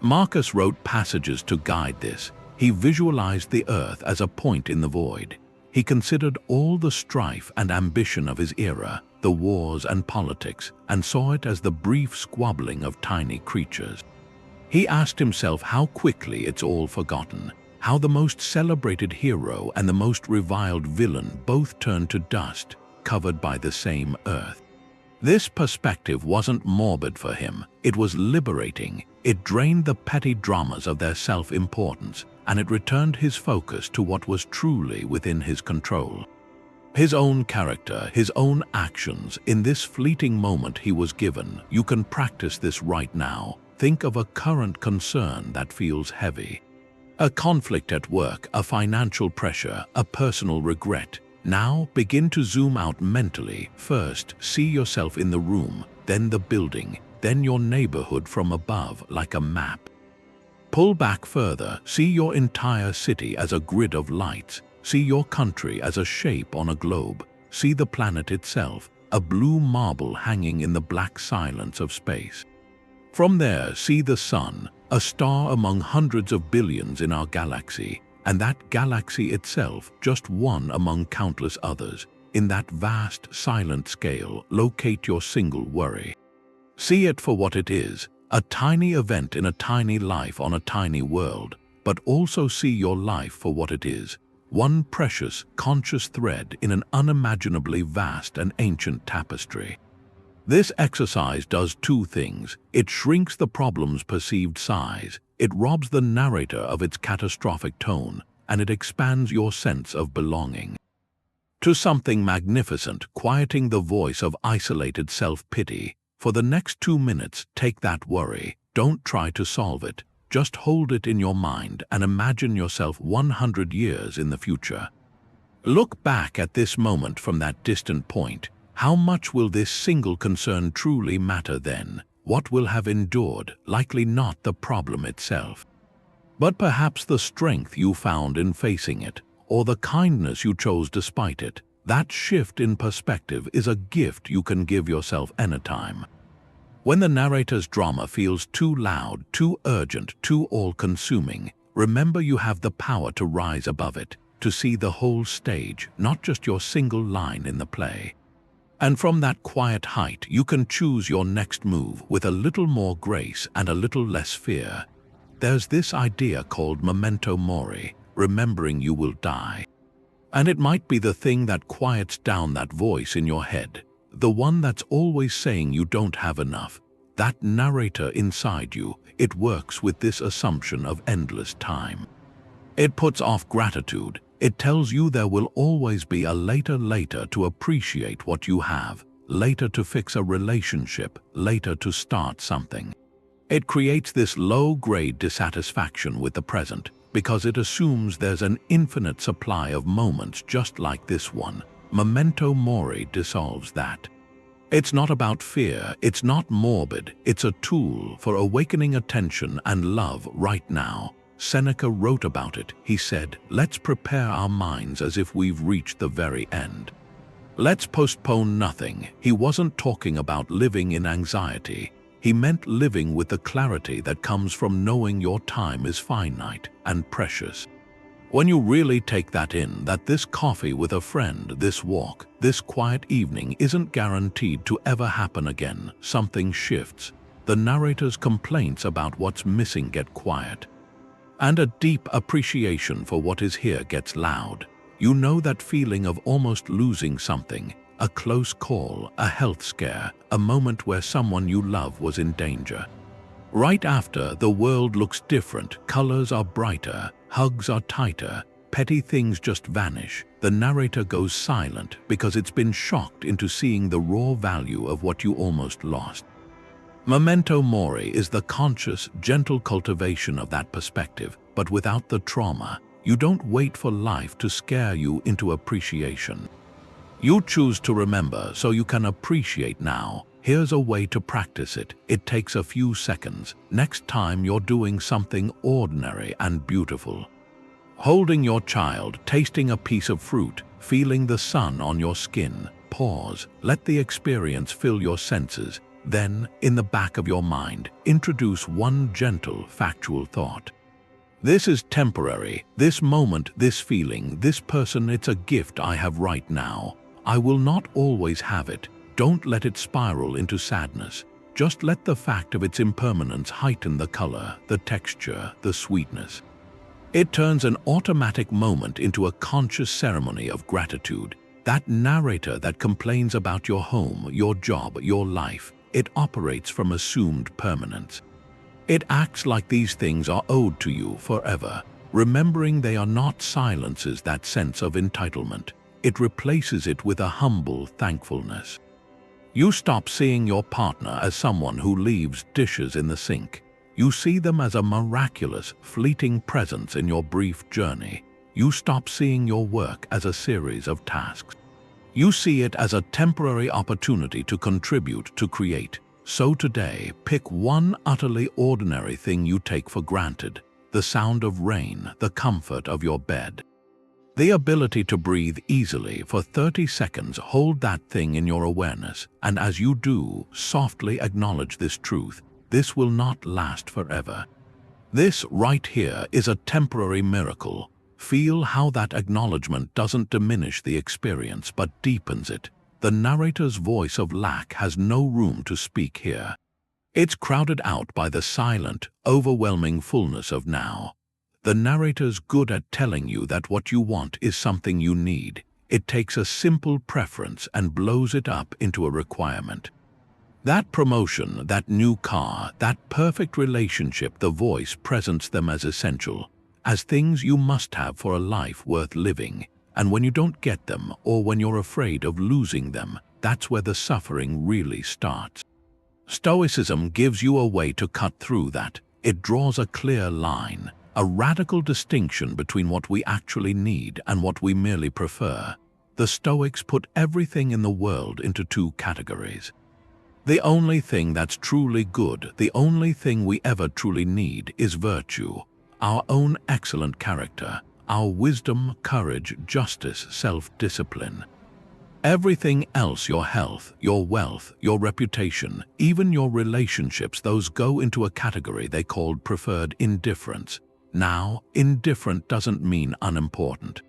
Marcus wrote passages to guide this. He visualized the earth as a point in the void. He considered all the strife and ambition of his era, the wars and politics, and saw it as the brief squabbling of tiny creatures. He asked himself how quickly it's all forgotten, how the most celebrated hero and the most reviled villain both turn to dust, covered by the same earth. This perspective wasn't morbid for him, it was liberating. It drained the petty dramas of their self-importance, and it returned his focus to what was truly within his control. His own character, his own actions, in this fleeting moment he was given. You can practice this right now. Think of a current concern that feels heavy. A conflict at work, a financial pressure, a personal regret. Now begin to zoom out mentally. First, see yourself in the room, then the building, then your neighborhood from above like a map. Pull back further, see your entire city as a grid of lights. See your country as a shape on a globe. See the planet itself, a blue marble hanging in the black silence of space. From there, see the sun, a star among hundreds of billions in our galaxy, and that galaxy itself just one among countless others. In that vast, silent scale, locate your single worry. See it for what it is, a tiny event in a tiny life on a tiny world, but also see your life for what it is, one precious, conscious thread in an unimaginably vast and ancient tapestry. This exercise does two things. It shrinks the problem's perceived size, it robs the narrator of its catastrophic tone, and it expands your sense of belonging to something magnificent, quieting the voice of isolated self-pity. For the next 2 minutes, take that worry. Don't try to solve it. Just hold it in your mind and imagine yourself 100 years in the future. Look back at this moment from that distant point. How much will this single concern truly matter then? What will have endured? Likely not the problem itself, but perhaps the strength you found in facing it, or the kindness you chose despite it. That shift in perspective is a gift you can give yourself anytime. When the narrator's drama feels too loud, too urgent, too all-consuming, remember you have the power to rise above it, to see the whole stage, not just your single line in the play. And from that quiet height, you can choose your next move with a little more grace and a little less fear. There's this idea called Memento Mori, remembering you will die. And it might be the thing that quiets down that voice in your head, the one that's always saying you don't have enough. That narrator inside you, it works with this assumption of endless time. It puts off gratitude. It tells you there will always be a later to appreciate what you have, later to fix a relationship, later to start something. It creates this low-grade dissatisfaction with the present, because it assumes there's an infinite supply of moments just like this one. Memento Mori dissolves that. It's not about fear, it's not morbid, it's a tool for awakening attention and love right now. Seneca wrote about it. He said, "Let's prepare our minds as if we've reached the very end. Let's postpone nothing." He wasn't talking about living in anxiety. He meant living with the clarity that comes from knowing your time is finite and precious. When you really take that in, that this coffee with a friend, this walk, this quiet evening isn't guaranteed to ever happen again, something shifts. The narrator's complaints about what's missing get quiet, and a deep appreciation for what is here gets loud. You know that feeling of almost losing something, a close call, a health scare, a moment where someone you love was in danger. Right after, the world looks different, colors are brighter, hugs are tighter, petty things just vanish. The narrator goes silent because it's been shocked into seeing the raw value of what you almost lost. Memento Mori is the conscious, gentle cultivation of that perspective, but without the trauma. You don't wait for life to scare you into appreciation. You choose to remember so you can appreciate now. Here's a way to practice it. It takes a few seconds. Next time you're doing something ordinary and beautiful, holding your child, tasting a piece of fruit, feeling the sun on your skin, pause, let the experience fill your senses. Then, in the back of your mind, introduce one gentle, factual thought. This is temporary. This moment, this feeling, this person, it's a gift I have right now. I will not always have it. Don't let it spiral into sadness. Just let the fact of its impermanence heighten the color, the texture, the sweetness. It turns an automatic moment into a conscious ceremony of gratitude. That narrator that complains about your home, your job, your life, it operates from assumed permanence. It acts like these things are owed to you forever. Remembering they are not silences that sense of entitlement. It replaces it with a humble thankfulness. You stop seeing your partner as someone who leaves dishes in the sink. You see them as a miraculous, fleeting presence in your brief journey. You stop seeing your work as a series of tasks. You see it as a temporary opportunity to contribute, to create. So today, pick one utterly ordinary thing you take for granted: the sound of rain, the comfort of your bed. The ability to breathe easily for 30 seconds. Hold that thing in your awareness, and as you do, softly acknowledge this truth. This will not last forever. This right here is a temporary miracle. Feel how that acknowledgement doesn't diminish the experience but deepens it. The narrator's voice of lack has no room to speak here. It's crowded out by the silent, overwhelming fullness of now. The narrator's good at telling you that what you want is something you need. It takes a simple preference and blows it up into a requirement. That promotion, that new car, that perfect relationship, the voice presents them as essential, as things you must have for a life worth living. And when you don't get them, or when you're afraid of losing them, that's where the suffering really starts. Stoicism gives you a way to cut through that. It draws a clear line, a radical distinction between what we actually need and what we merely prefer. The Stoics put everything in the world into two categories. The only thing that's truly good, the only thing we ever truly need, is virtue, our own excellent character, our wisdom, courage, justice, self-discipline. Everything else, your health, your wealth, your reputation, even your relationships, those go into a category they called preferred indifference. Now, indifferent doesn't mean unimportant.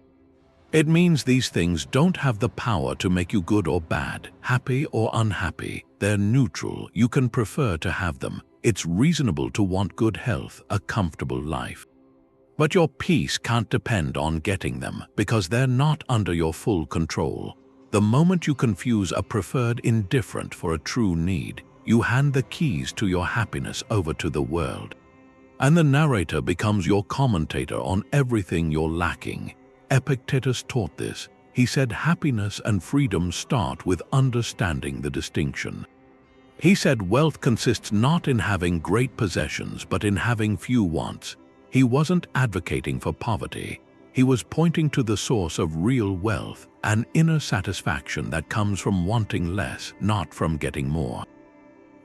It means these things don't have the power to make you good or bad, happy or unhappy. They're neutral. You can prefer to have them. It's reasonable to want good health, a comfortable life. But your peace can't depend on getting them, because they're not under your full control. The moment you confuse a preferred indifferent for a true need, you hand the keys to your happiness over to the world. And the narrator becomes your commentator on everything you're lacking. Epictetus taught this. He said happiness and freedom start with understanding the distinction. He said wealth consists not in having great possessions but in having few wants. He wasn't advocating for poverty. He was pointing to the source of real wealth, an inner satisfaction that comes from wanting less, not from getting more.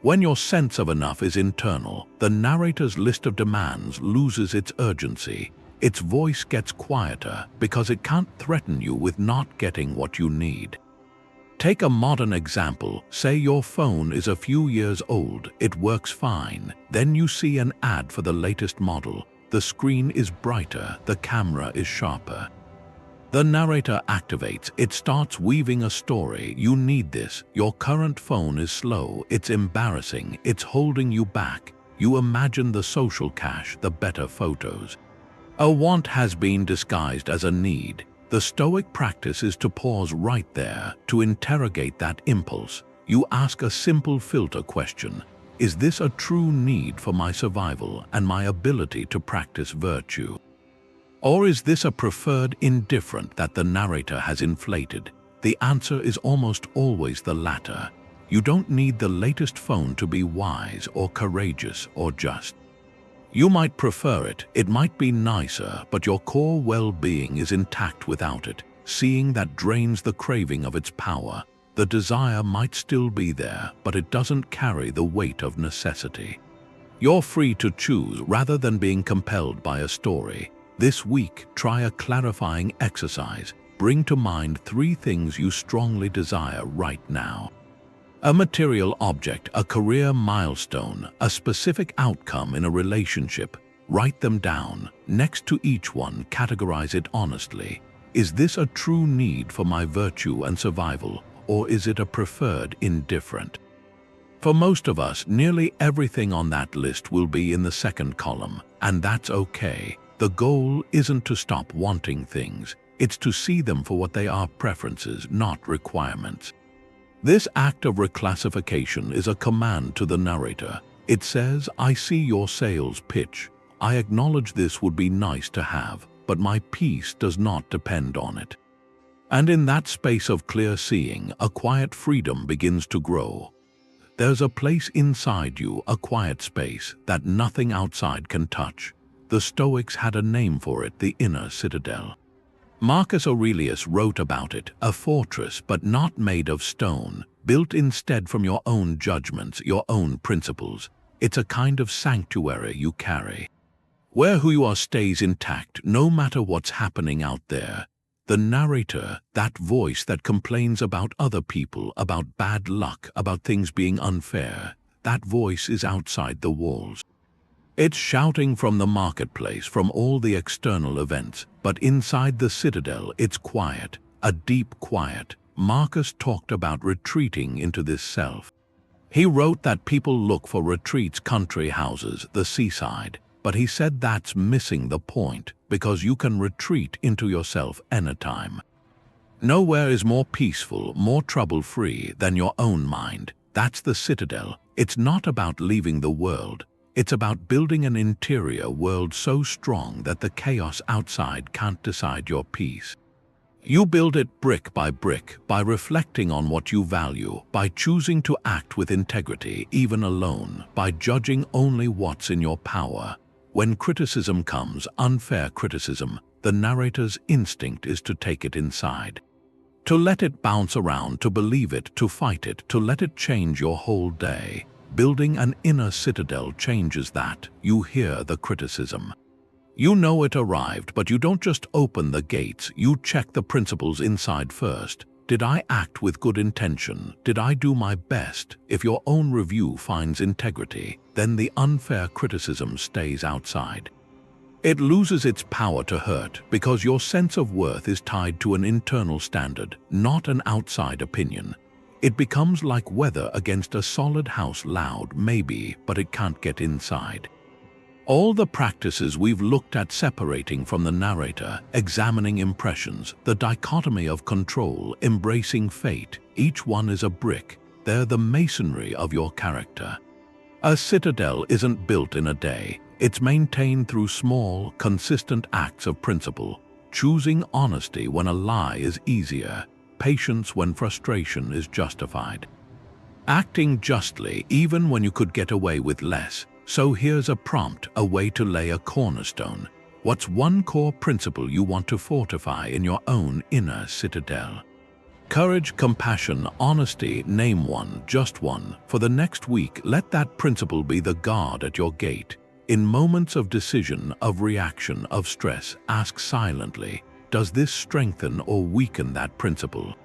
When your sense of enough is internal, the narrator's list of demands loses its urgency. Its voice gets quieter because it can't threaten you with not getting what you need. Take a modern example. Say your phone is a few years old, it works fine. Then you see an ad for the latest model. The screen is brighter, the camera is sharper. The narrator activates. It starts weaving a story. You need this. Your current phone is slow. It's embarrassing. It's holding you back. You imagine the social cache, the better photos. A want has been disguised as a need. The Stoic practice is to pause right there, to interrogate that impulse. You ask a simple filter question. Is this a true need for my survival and my ability to practice virtue? Or is this a preferred indifferent that the narrator has inflated? The answer is almost always the latter. You don't need the latest phone to be wise or courageous or just. You might prefer it, it might be nicer, but your core well-being is intact without it. Seeing that drains the craving of its power. The desire might still be there, but it doesn't carry the weight of necessity. You're free to choose rather than being compelled by a story. This week, try a clarifying exercise. bring to mind 3 things you strongly desire right now. A material object, a career milestone, a specific outcome in a relationship. Write them down. Next to each one, categorize it honestly. Is this a true need for my virtue and survival, or is it a preferred indifferent? For most of us, nearly everything on that list will be in the second column, and that's okay. The goal isn't to stop wanting things, it's to see them for what they are: preferences, not requirements. This act of reclassification is a command to the narrator. It says, I see your sales pitch. I acknowledge this would be nice to have, but my peace does not depend on it. And in that space of clear seeing, a quiet freedom begins to grow. There's a place inside you, a quiet space, that nothing outside can touch. The Stoics had a name for it: the Inner Citadel. Marcus Aurelius wrote about it: a fortress but not made of stone, built instead from your own judgments, your own principles. It's a kind of sanctuary you carry, where who you are stays intact no matter what's happening out there. The narrator, that voice that complains about other people, about bad luck, about things being unfair, that voice is outside the walls. It's shouting from the marketplace, from all the external events, but inside the citadel it's quiet, a deep quiet. Marcus talked about retreating into this self. He wrote that people look for retreats, country houses, the seaside, but he said that's missing the point, because you can retreat into yourself anytime. Nowhere is more peaceful, more trouble-free than your own mind. That's the citadel. It's not about leaving the world. It's about building an interior world so strong that the chaos outside can't decide your peace. You build it brick, by reflecting on what you value, by choosing to act with integrity, even alone, by judging only what's in your power. When criticism comes, unfair criticism, the narrator's instinct is to take it inside. To let it bounce around, to believe it, to fight it, to let it change your whole day. Building an inner citadel changes that. You hear the criticism. You know it arrived, but you don't just open the gates, you check the principles inside first. Did I act with good intention? Did I do my best? If your own review finds integrity, then the unfair criticism stays outside. It loses its power to hurt because your sense of worth is tied to an internal standard, not an outside opinion. It becomes like weather against a solid house: loud, maybe, but it can't get inside. All the practices we've looked at, separating from the narrator, examining impressions, the dichotomy of control, embracing fate, each one is a brick. They're the masonry of your character. A citadel isn't built in a day. It's maintained through small, consistent acts of principle, choosing honesty when a lie is easier, patience when frustration is justified, acting justly even when you could get away with less. So here's a prompt, a way to lay a cornerstone. What's one core principle you want to fortify in your own inner citadel? Courage, compassion, honesty, name one, just one. For the next week, let that principle be the guard at your gate. In moments of decision, of reaction, of stress, ask silently, does this strengthen or weaken that principle?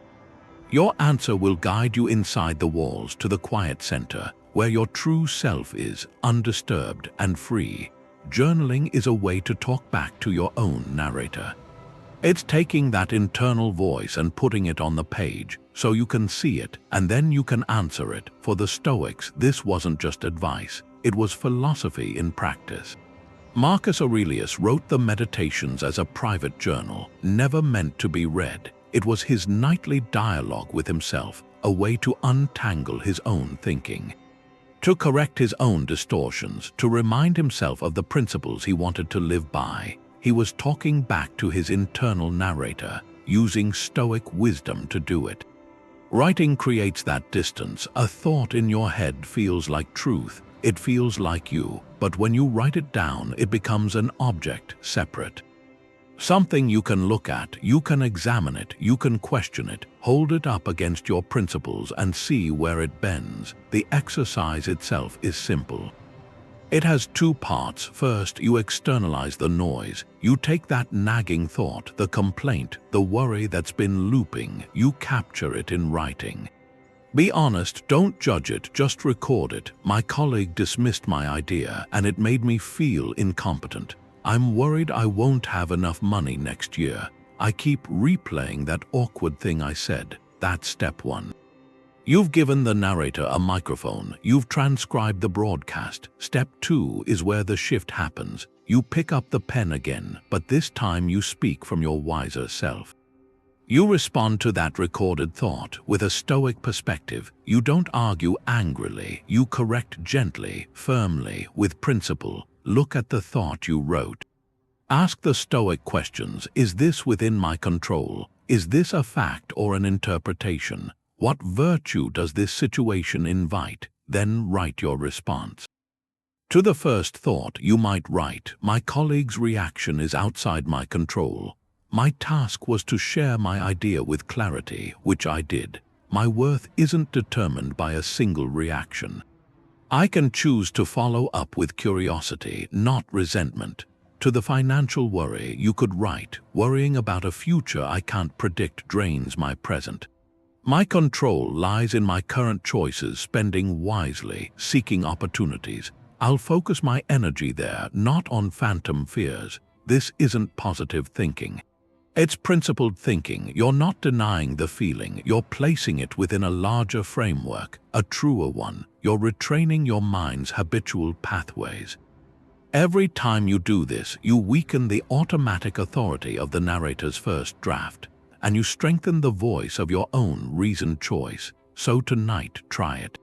Your answer will guide you inside the walls to the quiet center, where your true self is, undisturbed and free. Journaling is a way to talk back to your own narrator. It's taking that internal voice and putting it on the page so you can see it, and then you can answer it. For the Stoics, this wasn't just advice, it was philosophy in practice. Marcus Aurelius wrote the Meditations as a private journal, never meant to be read. It was his nightly dialogue with himself, a way to untangle his own thinking, to correct his own distortions, to remind himself of the principles he wanted to live by. He was talking back to his internal narrator, using Stoic wisdom to do it. Writing creates that distance. A thought in your head feels like truth. It feels like you, but when you write it down, it becomes an object, separate. Something you can look at, you can examine it, you can question it, hold it up against your principles and see where it bends. The exercise itself is simple. It has two parts. First, you externalize the noise. You take that nagging thought, the complaint, the worry that's been looping, you capture it in writing. Be honest, don't judge it, just record it. My colleague dismissed my idea and it made me feel incompetent. I'm worried I won't have enough money next year. I keep replaying that awkward thing I said. That's step one. You've given the narrator a microphone. You've transcribed the broadcast. Step two is where the shift happens. You pick up the pen again, but this time you speak from your wiser self. You respond to that recorded thought with a Stoic perspective. You don't argue angrily. You correct gently, firmly, with principle. Look at the thought you wrote. Ask the Stoic questions. Is this within my control? Is this a fact or an interpretation? What virtue does this situation invite? Then write your response. To the first thought, you might write, my colleague's reaction is outside my control. My task was to share my idea with clarity, which I did. My worth isn't determined by a single reaction. I can choose to follow up with curiosity, not resentment. To the financial worry, you could write, worrying about a future I can't predict drains my present. My control lies in my current choices, spending wisely, seeking opportunities. I'll focus my energy there, not on phantom fears. This isn't positive thinking. It's principled thinking. You're not denying the feeling, you're placing it within a larger framework, a truer one. You're retraining your mind's habitual pathways. Every time you do this, you weaken the automatic authority of the narrator's first draft, and you strengthen the voice of your own reasoned choice. So tonight, try it.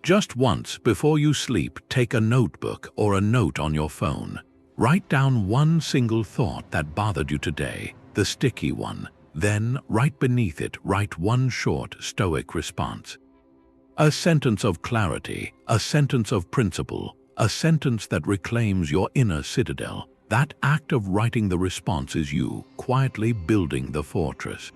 Just once before you sleep, take a notebook or a note on your phone. Write down one single thought that bothered you today, the sticky one. Then, right beneath it, write one short Stoic response. A sentence of clarity, a sentence of principle, a sentence that reclaims your inner citadel. That act of writing the response is you, quietly building the fortress.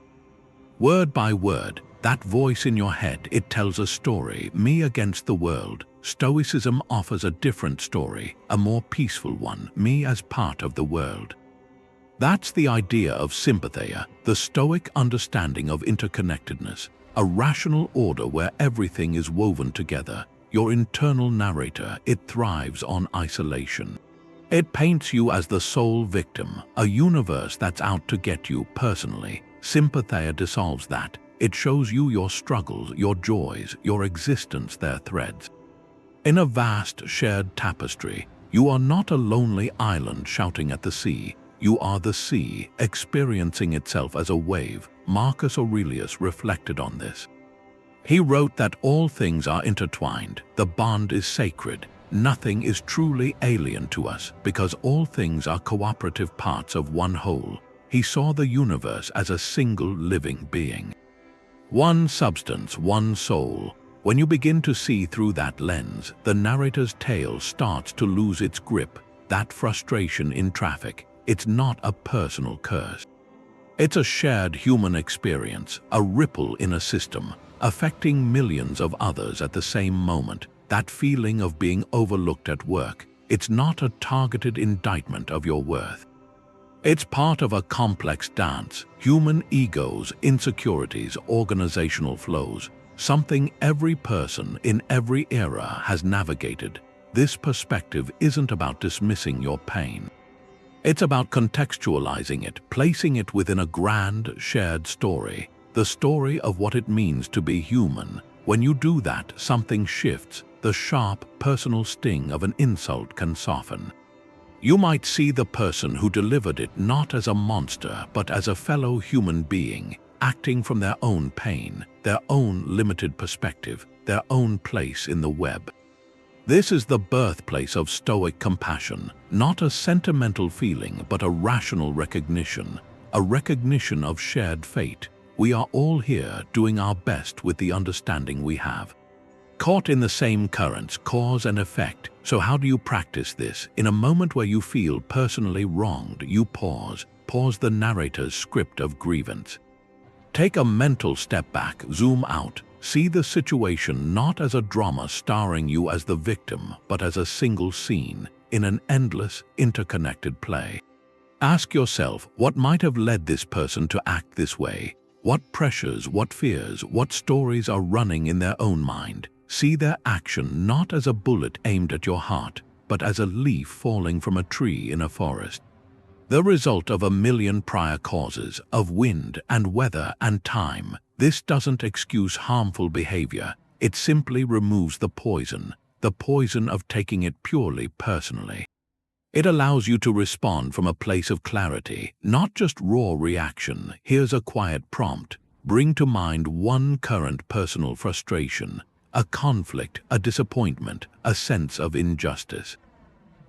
Word by word, that voice in your head, it tells a story, me against the world. Stoicism offers a different story, a more peaceful one, me as part of the world. That's the idea of Sympatheia, the Stoic understanding of interconnectedness, a rational order where everything is woven together. Your internal narrator, it thrives on isolation. It paints you as the sole victim, a universe that's out to get you personally. Sympatheia dissolves that. It shows you your struggles, your joys, your existence, their threads. In a vast shared tapestry, you are not a lonely island shouting at the sea. You are the sea, experiencing itself as a wave. Marcus Aurelius reflected on this. He wrote that all things are intertwined. The bond is sacred. Nothing is truly alien to us because all things are cooperative parts of one whole. He saw the universe as a single living being. One substance, one soul. When you begin to see through that lens, the narrator's tale starts to lose its grip. That frustration in traffic, it's not a personal curse. It's a shared human experience, a ripple in a system, affecting millions of others at the same moment. That feeling of being overlooked at work, it's not a targeted indictment of your worth. It's part of a complex dance, human egos, insecurities, organizational flows, something every person in every era has navigated. This perspective isn't about dismissing your pain. It's about contextualizing it, placing it within a grand, shared story, the story of what it means to be human. When you do that, something shifts. The sharp, personal sting of an insult can soften. You might see the person who delivered it not as a monster, but as a fellow human being, acting from their own pain, their own limited perspective, their own place in the web. This is the birthplace of Stoic compassion, not a sentimental feeling, but a rational recognition, a recognition of shared fate. We are all here doing our best with the understanding we have. Caught in the same currents, cause and effect. So how do you practice this? In a moment where you feel personally wronged, you pause the narrator's script of grievance. Take a mental step back, zoom out, See the situation not as a drama starring you as the victim, but as a single scene in an endless, interconnected play. Ask yourself what might have led this person to act this way. What pressures, what fears, what stories are running in their own mind. See their action not as a bullet aimed at your heart, but as a leaf falling from a tree in a forest. The result of a million prior causes of wind and weather and time. This doesn't excuse harmful behavior. It simply removes the poison of taking it purely personally. It allows you to respond from a place of clarity, not just raw reaction. Here's a quiet prompt. Bring to mind one current personal frustration, a conflict, a disappointment, a sense of injustice.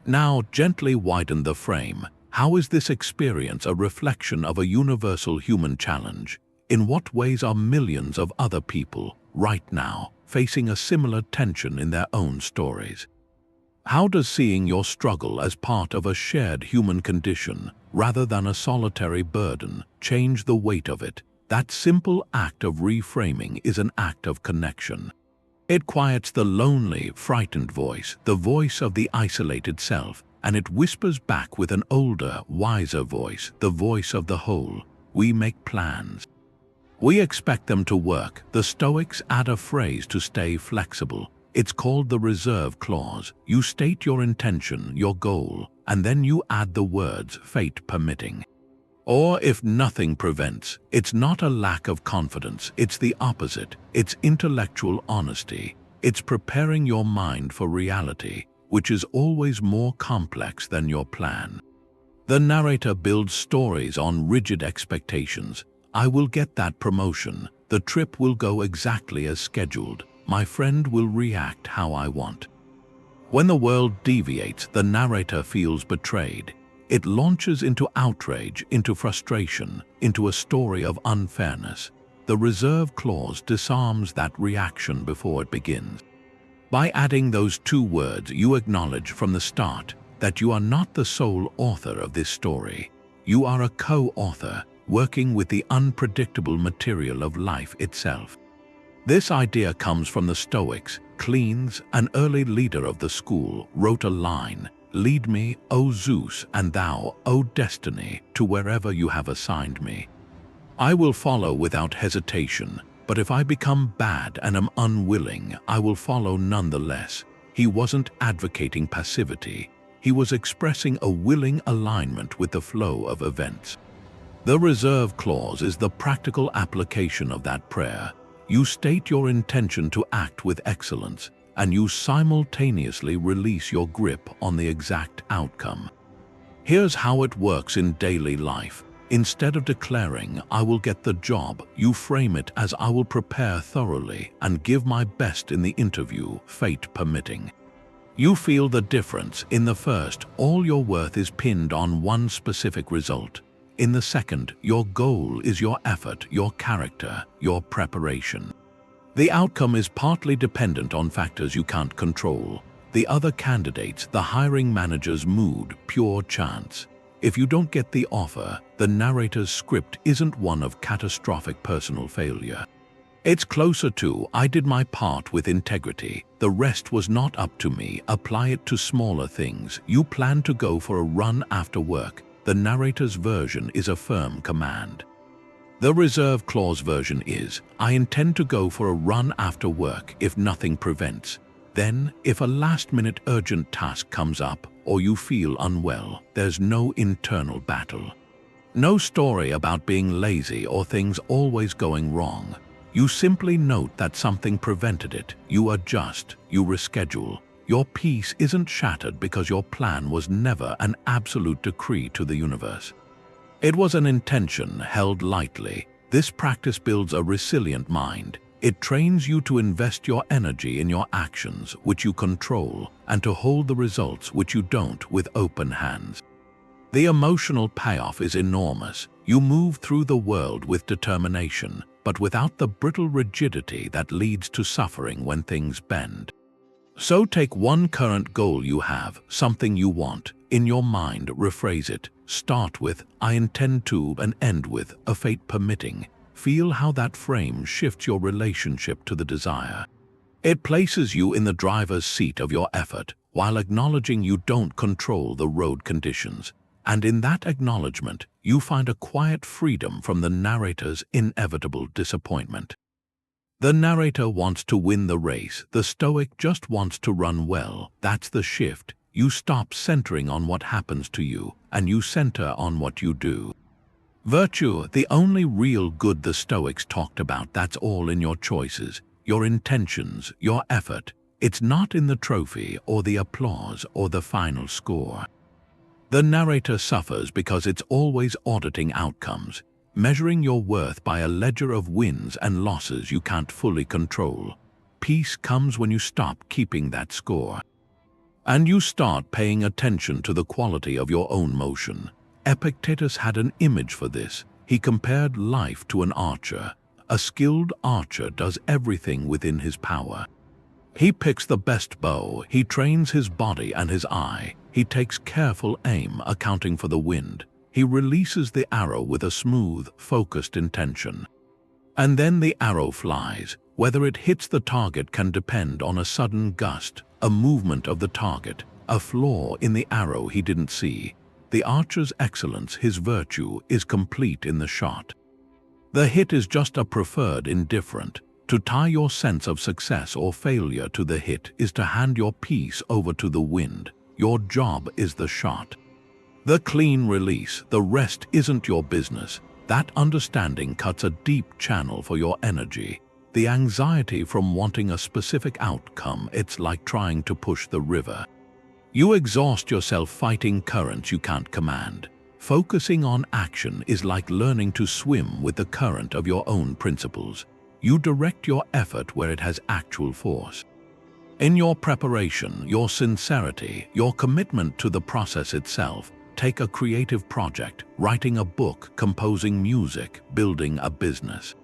Now gently widen the frame. How is this experience a reflection of a universal human challenge? In what ways are millions of other people, right now, facing a similar tension in their own stories? How does seeing your struggle as part of a shared human condition, rather than a solitary burden, change the weight of it? That simple act of reframing is an act of connection. It quiets the lonely, frightened voice, the voice of the isolated self, and it whispers back with an older, wiser voice, the voice of the whole. We make plans. We expect them to work. The Stoics add a phrase to stay flexible. It's called the reserve clause. You state your intention, your goal, and then you add the words, fate permitting. Or if nothing prevents, it's not a lack of confidence, it's the opposite. It's intellectual honesty. It's preparing your mind for reality, which is always more complex than your plan. The narrator builds stories on rigid expectations. I will get that promotion. The trip will go exactly as scheduled. My friend will react how I want. When the world deviates, the narrator feels betrayed. It launches into outrage, into frustration, into a story of unfairness. The reserve clause disarms that reaction before it begins. By adding those two words, you acknowledge from the start that you are not the sole author of this story. You are a co-author, working with the unpredictable material of life itself. This idea comes from the Stoics. Cleans, an early leader of the school, wrote a line, "Lead me, O Zeus, and thou, O Destiny, to wherever you have assigned me. I will follow without hesitation, but if I become bad and am unwilling, I will follow nonetheless." He wasn't advocating passivity. He was expressing a willing alignment with the flow of events. The reserve clause is the practical application of that prayer. You state your intention to act with excellence, and you simultaneously release your grip on the exact outcome. Here's how it works in daily life. Instead of declaring, "I will get the job," you frame it as, "I will prepare thoroughly and give my best in the interview, fate permitting." You feel the difference. In the first, all your worth is pinned on one specific result. In the second, your goal is your effort, your character, your preparation. The outcome is partly dependent on factors you can't control. The other candidates, the hiring manager's mood, pure chance. If you don't get the offer, the narrator's script isn't one of catastrophic personal failure. It's closer to, "I did my part with integrity. The rest was not up to me." Apply it to smaller things. You plan to go for a run after work. The narrator's version is a firm command. The reserve clause version is, "I intend to go for a run after work if nothing prevents." Then, if a last-minute urgent task comes up or you feel unwell, there's no internal battle. No story about being lazy or things always going wrong. You simply note that something prevented it. You adjust, you reschedule. Your peace isn't shattered because your plan was never an absolute decree to the universe. It was an intention held lightly. This practice builds a resilient mind. It trains you to invest your energy in your actions, which you control, and to hold the results which you don't with open hands. The emotional payoff is enormous. You move through the world with determination, but without the brittle rigidity that leads to suffering when things bend. So take one current goal you have, something you want. In your mind, rephrase it. Start with, "I intend to," and end with, "a fate permitting." feel how that frame shifts your relationship to the desire. It places you in the driver's seat of your effort, while acknowledging you don't control the road conditions. And in that acknowledgement, you find a quiet freedom from the narrator's inevitable disappointment. The narrator wants to win the race, the Stoic just wants to run well. That's the shift. You stop centering on what happens to you, and you center on what you do. Virtue, the only real good the Stoics talked about, that's all in your choices, your intentions, your effort. It's not in the trophy or the applause or the final score. The narrator suffers because it's always auditing outcomes, measuring your worth by a ledger of wins and losses you can't fully control. Peace comes when you stop keeping that score. And you start paying attention to the quality of your own motion. Epictetus had an image for this. He compared life to an archer. A skilled archer does everything within his power. He picks the best bow, he trains his body and his eye, he takes careful aim, accounting for the wind. He releases the arrow with a smooth, focused intention. And then the arrow flies. Whether it hits the target can depend on a sudden gust, a movement of the target, a flaw in the arrow he didn't see. The archer's excellence, his virtue, is complete in the shot. The hit is just a preferred indifferent. To tie your sense of success or failure to the hit is to hand your peace over to the wind. Your job is the shot. The clean release, the rest isn't your business. That understanding cuts a deep channel for your energy. The anxiety from wanting a specific outcome, it's like trying to push the river. You exhaust yourself fighting currents you can't command. Focusing on action is like learning to swim with the current of your own principles. You direct your effort where it has actual force. In your preparation, your sincerity, your commitment to the process itself, take a creative project, writing a book, composing music, building a business.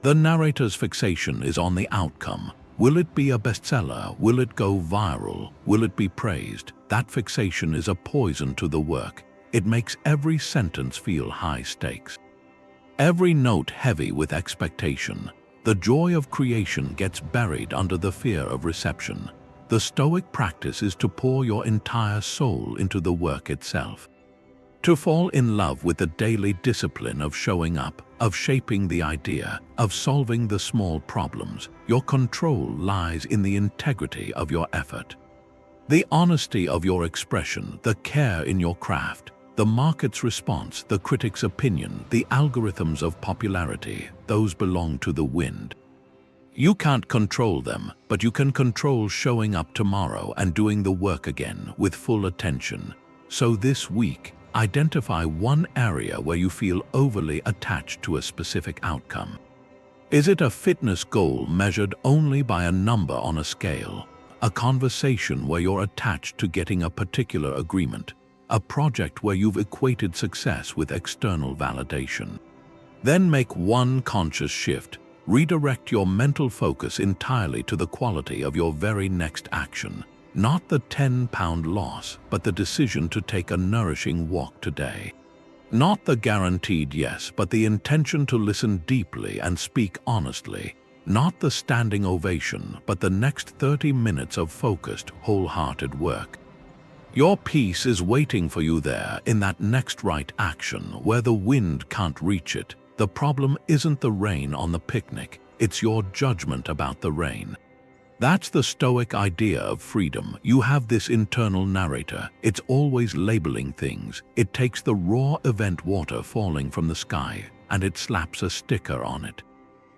The narrator's fixation is on the outcome. Will it be a bestseller? Will it go viral? Will it be praised? That fixation is a poison to the work. It makes every sentence feel high stakes. Every note heavy with expectation. The joy of creation gets buried under the fear of reception. The Stoic practice is to pour your entire soul into the work itself. To fall in love with the daily discipline of showing up, of shaping the idea, of solving the small problems. Your control lies in the integrity of your effort. The honesty of your expression, the care in your craft, the market's response, the critic's opinion, the algorithms of popularity, those belong to the wind. You can't control them, but you can control showing up tomorrow and doing the work again with full attention. So this week, identify one area where you feel overly attached to a specific outcome. Is it a fitness goal measured only by a number on a scale? A conversation where you're attached to getting a particular agreement? A project where you've equated success with external validation? Then make one conscious shift. Redirect your mental focus entirely to the quality of your very next action. Not the 10-pound loss, but the decision to take a nourishing walk today. Not the guaranteed yes, but the intention to listen deeply and speak honestly. Not the standing ovation, but the next 30 minutes of focused, wholehearted work. Your peace is waiting for you there in that next right action where the wind can't reach it. The problem isn't the rain on the picnic, it's your judgment about the rain. That's the Stoic idea of freedom. You have this internal narrator. It's always labeling things. It takes the raw event water falling from the sky and it slaps a sticker on it.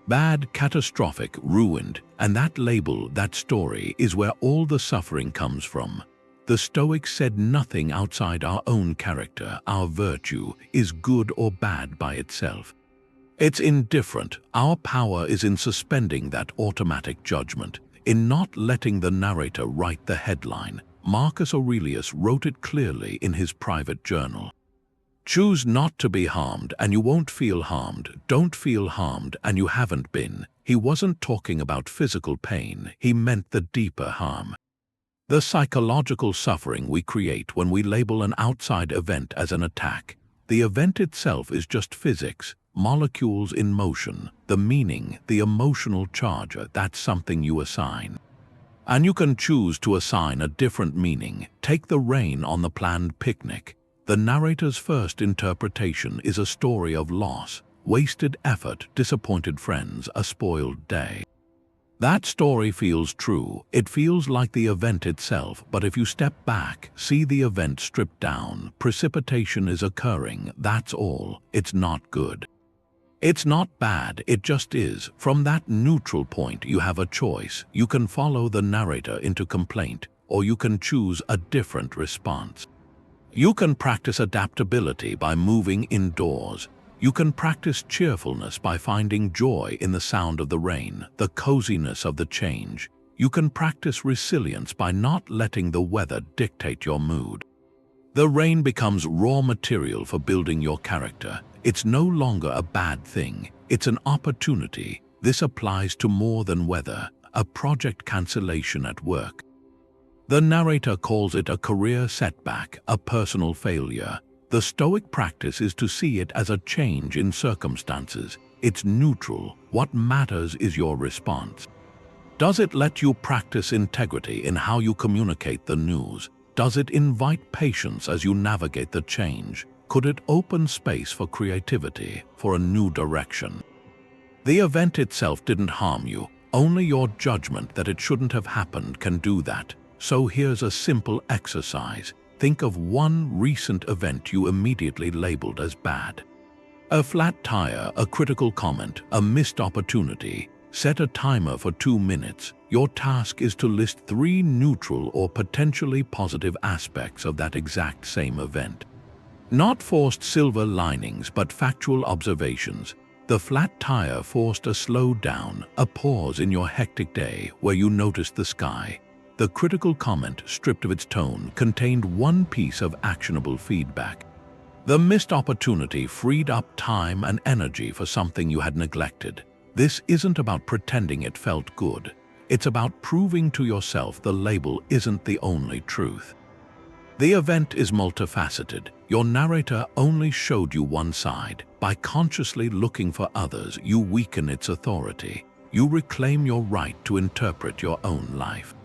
Bad, catastrophic, ruined, and that label, that story, is where all the suffering comes from. The Stoics said nothing outside our own character, our virtue, is good or bad by itself. It's indifferent. Our power is in suspending that automatic judgment, in not letting the narrator write the headline. Marcus Aurelius wrote it clearly in his private journal. Choose not to be harmed and you won't feel harmed. Don't feel harmed and you haven't been. He wasn't talking about physical pain. He meant the deeper harm. The psychological suffering we create when we label an outside event as an attack. The event itself is just physics. molecules in motion, the meaning, the emotional charge, that's something you assign. And you can choose to assign a different meaning. Take the rain on the planned picnic. The narrator's first interpretation is a story of loss, wasted effort, disappointed friends, a spoiled day. That story feels true. It feels like the event itself, but if you step back, see the event stripped down, precipitation is occurring, that's all. It's not good. It's not bad, it just is. From that neutral point, you have a choice. You can follow the narrator into complaint, or you can choose a different response. You can practice adaptability by moving indoors. You can practice cheerfulness by finding joy in the sound of the rain, the coziness of the change. You can practice resilience by not letting the weather dictate your mood. The rain becomes raw material for building your character. It's no longer a bad thing, it's an opportunity. This applies to more than weather, a project cancellation at work. The narrator calls it a career setback, a personal failure. The Stoic practice is to see it as a change in circumstances. It's neutral. What matters is your response. Does it let you practice integrity in how you communicate the news? Does it invite patience as you navigate the change? Could it open space for creativity, for a new direction? The event itself didn't harm you. Only your judgment that it shouldn't have happened can do that. So here's a simple exercise. Think of one recent event you immediately labeled as bad. A flat tire, a critical comment, a missed opportunity. Set a timer for 2 minutes. Your task is to list 3 neutral or potentially positive aspects of that exact same event. Not forced silver linings, but factual observations. The flat tire forced a slowdown, a pause in your hectic day where you noticed the sky. The critical comment, stripped of its tone, contained one piece of actionable feedback. The missed opportunity freed up time and energy for something you had neglected. This isn't about pretending it felt good. It's about proving to yourself the label isn't the only truth. The event is multifaceted. Your narrator only showed you one side. By consciously looking for others, you weaken its authority. You reclaim your right to interpret your own life.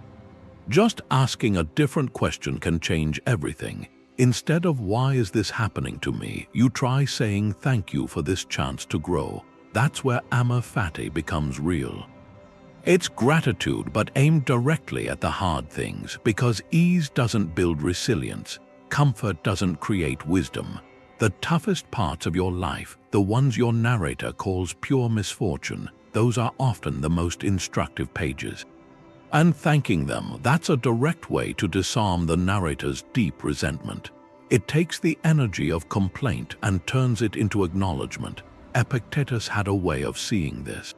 Just asking a different question can change everything. Instead of "why is this happening to me?" you try saying "thank you for this chance to grow." That's where Amor Fati becomes real. It's gratitude, but aimed directly at the hard things, because ease doesn't build resilience. Comfort doesn't create wisdom. The toughest parts of your life, the ones your narrator calls pure misfortune, those are often the most instructive pages. And thanking them, that's a direct way to disarm the narrator's deep resentment. It takes the energy of complaint and turns it into acknowledgement. Epictetus had a way of seeing this.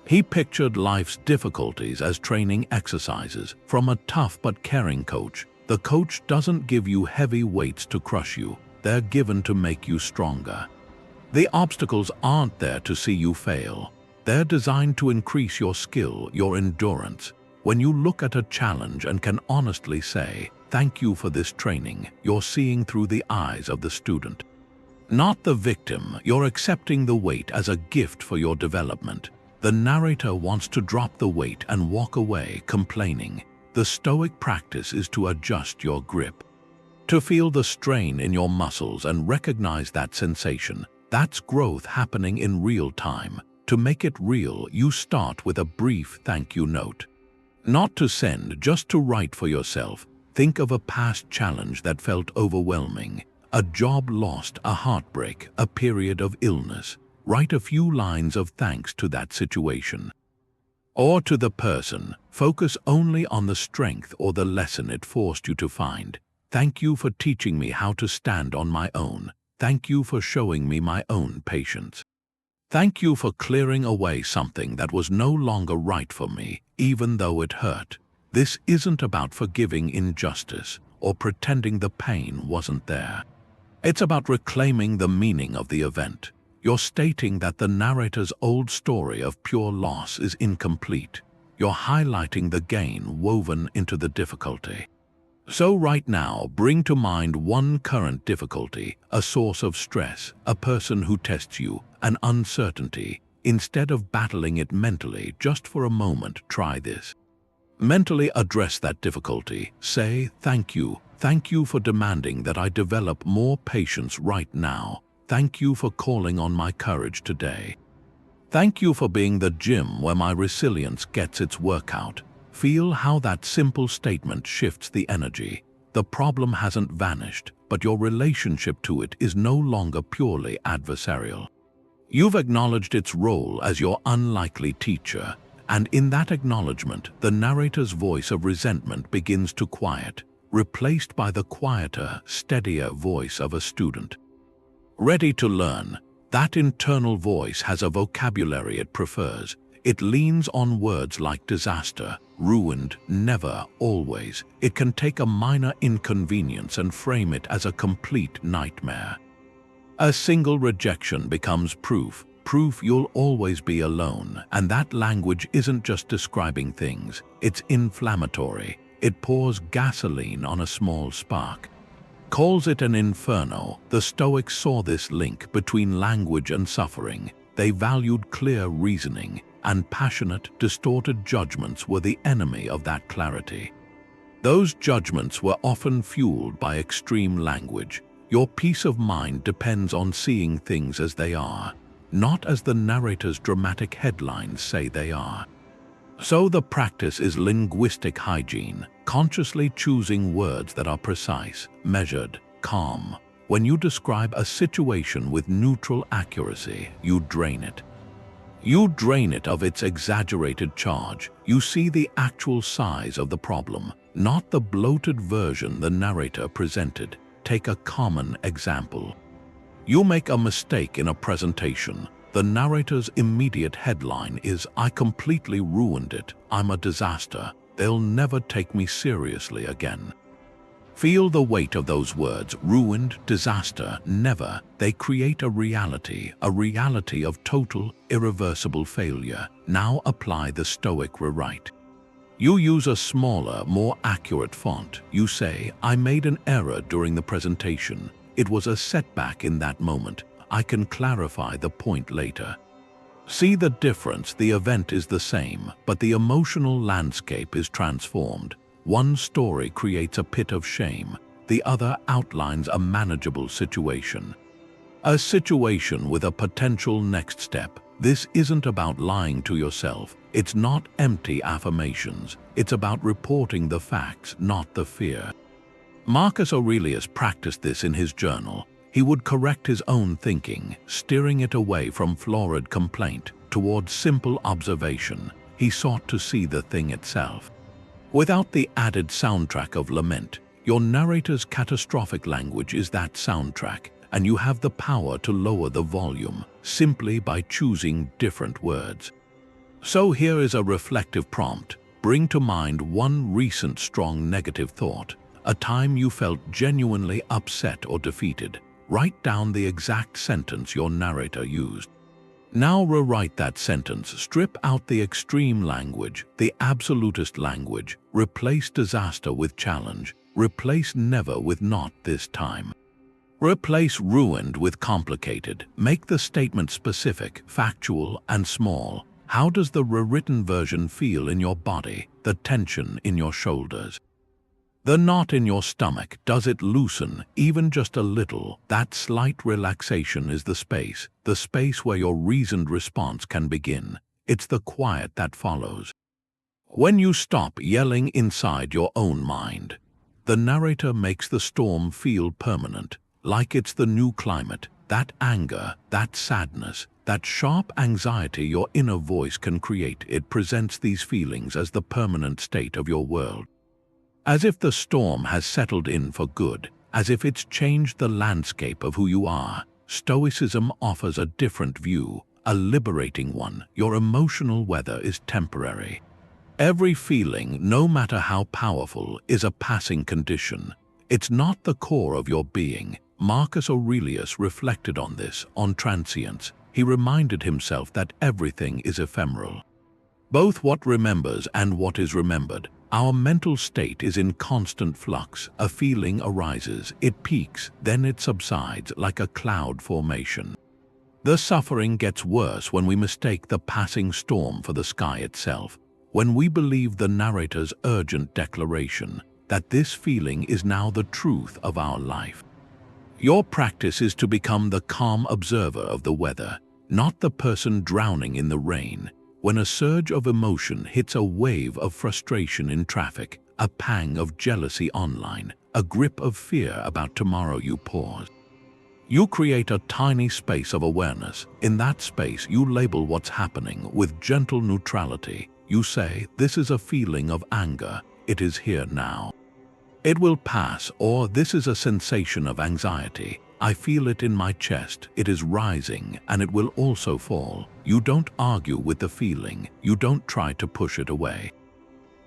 He pictured life's difficulties as training exercises. From a tough but caring coach, the coach doesn't give you heavy weights to crush you. They're given to make you stronger. The obstacles aren't there to see you fail. They're designed to increase your skill, your endurance. When you look at a challenge and can honestly say, "Thank you for this training," you're seeing through the eyes of the student. Not the victim, you're accepting the weight as a gift for your development. The narrator wants to drop the weight and walk away complaining. The Stoic practice is to adjust your grip. To feel the strain in your muscles and recognize that sensation. That's growth happening in real time. To make it real, you start with a brief thank you note. Not to send, just to write for yourself. Think of a past challenge that felt overwhelming. A job lost, a heartbreak, a period of illness. Write a few lines of thanks to that situation. Or to the person, focus only on the strength or the lesson it forced you to find. Thank you for teaching me how to stand on my own. Thank you for showing me my own patience. Thank you for clearing away something that was no longer right for me, even though it hurt. This isn't about forgiving injustice or pretending the pain wasn't there. It's about reclaiming the meaning of the event. You're stating that the narrator's old story of pure loss is incomplete. You're highlighting the gain woven into the difficulty. So right now, bring to mind one current difficulty, a source of stress, a person who tests you, an uncertainty. Instead of battling it mentally, just for a moment, try this. Mentally address that difficulty. Say, thank you for demanding that I develop more patience right now. Thank you for calling on my courage today. Thank you for being the gym where my resilience gets its workout. Feel how that simple statement shifts the energy. The problem hasn't vanished, but your relationship to it is no longer purely adversarial. You've acknowledged its role as your unlikely teacher, and in that acknowledgement, the narrator's voice of resentment begins to quiet, replaced by the quieter, steadier voice of a student. Ready to learn, that internal voice has a vocabulary it prefers. It leans on words like disaster, ruined, never, always. It can take a minor inconvenience and frame it as a complete nightmare. A single rejection becomes proof you'll always be alone, and that language isn't just describing things, it's inflammatory. It pours gasoline on a small spark. Calls it an inferno. The Stoics saw this link between language and suffering. They valued clear reasoning, and passionate, distorted judgments were the enemy of that clarity. Those judgments were often fueled by extreme language. Your peace of mind depends on seeing things as they are, not as the narrator's dramatic headlines say they are. So the practice is linguistic hygiene, consciously choosing words that are precise, measured, calm. When you describe a situation with neutral accuracy, you drain it. You drain it of its exaggerated charge. You see the actual size of the problem, not the bloated version the narrator presented. Take a common example. You make a mistake in a presentation. The narrator's immediate headline is, "I completely ruined it. I'm a disaster. They'll never take me seriously again." Feel the weight of those words, ruined, disaster, never. They create a reality of total, irreversible failure. Now apply the Stoic rewrite. You use a smaller, more accurate font. You say, "I made an error during the presentation. It was a setback in that moment. I can clarify the point later." See the difference? The event is the same, but the emotional landscape is transformed. One story creates a pit of shame, the other outlines a manageable situation. A situation with a potential next step. This isn't about lying to yourself. It's not empty affirmations. It's about reporting the facts, not the fear. Marcus Aurelius practiced this in his journal. He would correct his own thinking, steering it away from florid complaint towards simple observation. He sought to see the thing itself. Without the added soundtrack of lament, your narrator's catastrophic language is that soundtrack, and you have the power to lower the volume simply by choosing different words. So here is a reflective prompt. Bring to mind one recent strong negative thought, a time you felt genuinely upset or defeated. Write down the exact sentence your narrator used. Now rewrite that sentence. Strip out the extreme language, the absolutist language. Replace disaster with challenge. Replace never with not this time. Replace ruined with complicated. Make the statement specific, factual, and small. How does the rewritten version feel in your body, the tension in your shoulders? The knot in your stomach, does it loosen, even just a little? That slight relaxation is the space where your reasoned response can begin. It's the quiet that follows. When you stop yelling inside your own mind, the narrator makes the storm feel permanent, like it's the new climate. That anger, that sadness, that sharp anxiety your inner voice can create, it presents these feelings as the permanent state of your world. As if the storm has settled in for good, as if it's changed the landscape of who you are. Stoicism offers a different view, a liberating one. Your emotional weather is temporary. Every feeling, no matter how powerful, is a passing condition. It's not the core of your being. Marcus Aurelius reflected on this, on transience. He reminded himself that everything is ephemeral. Both what remembers and what is remembered. Our mental state is in constant flux. A feeling arises, it peaks, then it subsides like a cloud formation. The suffering gets worse when we mistake the passing storm for the sky itself, when we believe the narrator's urgent declaration that this feeling is now the truth of our life. Your practice is to become the calm observer of the weather, not the person drowning in the rain. When a surge of emotion hits, a wave of frustration in traffic, a pang of jealousy online, a grip of fear about tomorrow, you pause. You create a tiny space of awareness. In that space, you label what's happening with gentle neutrality. You say, this is a feeling of anger. It is here now. It will pass, or this is a sensation of anxiety. I feel it in my chest. It is rising, and it will also fall. You don't argue with the feeling. You don't try to push it away.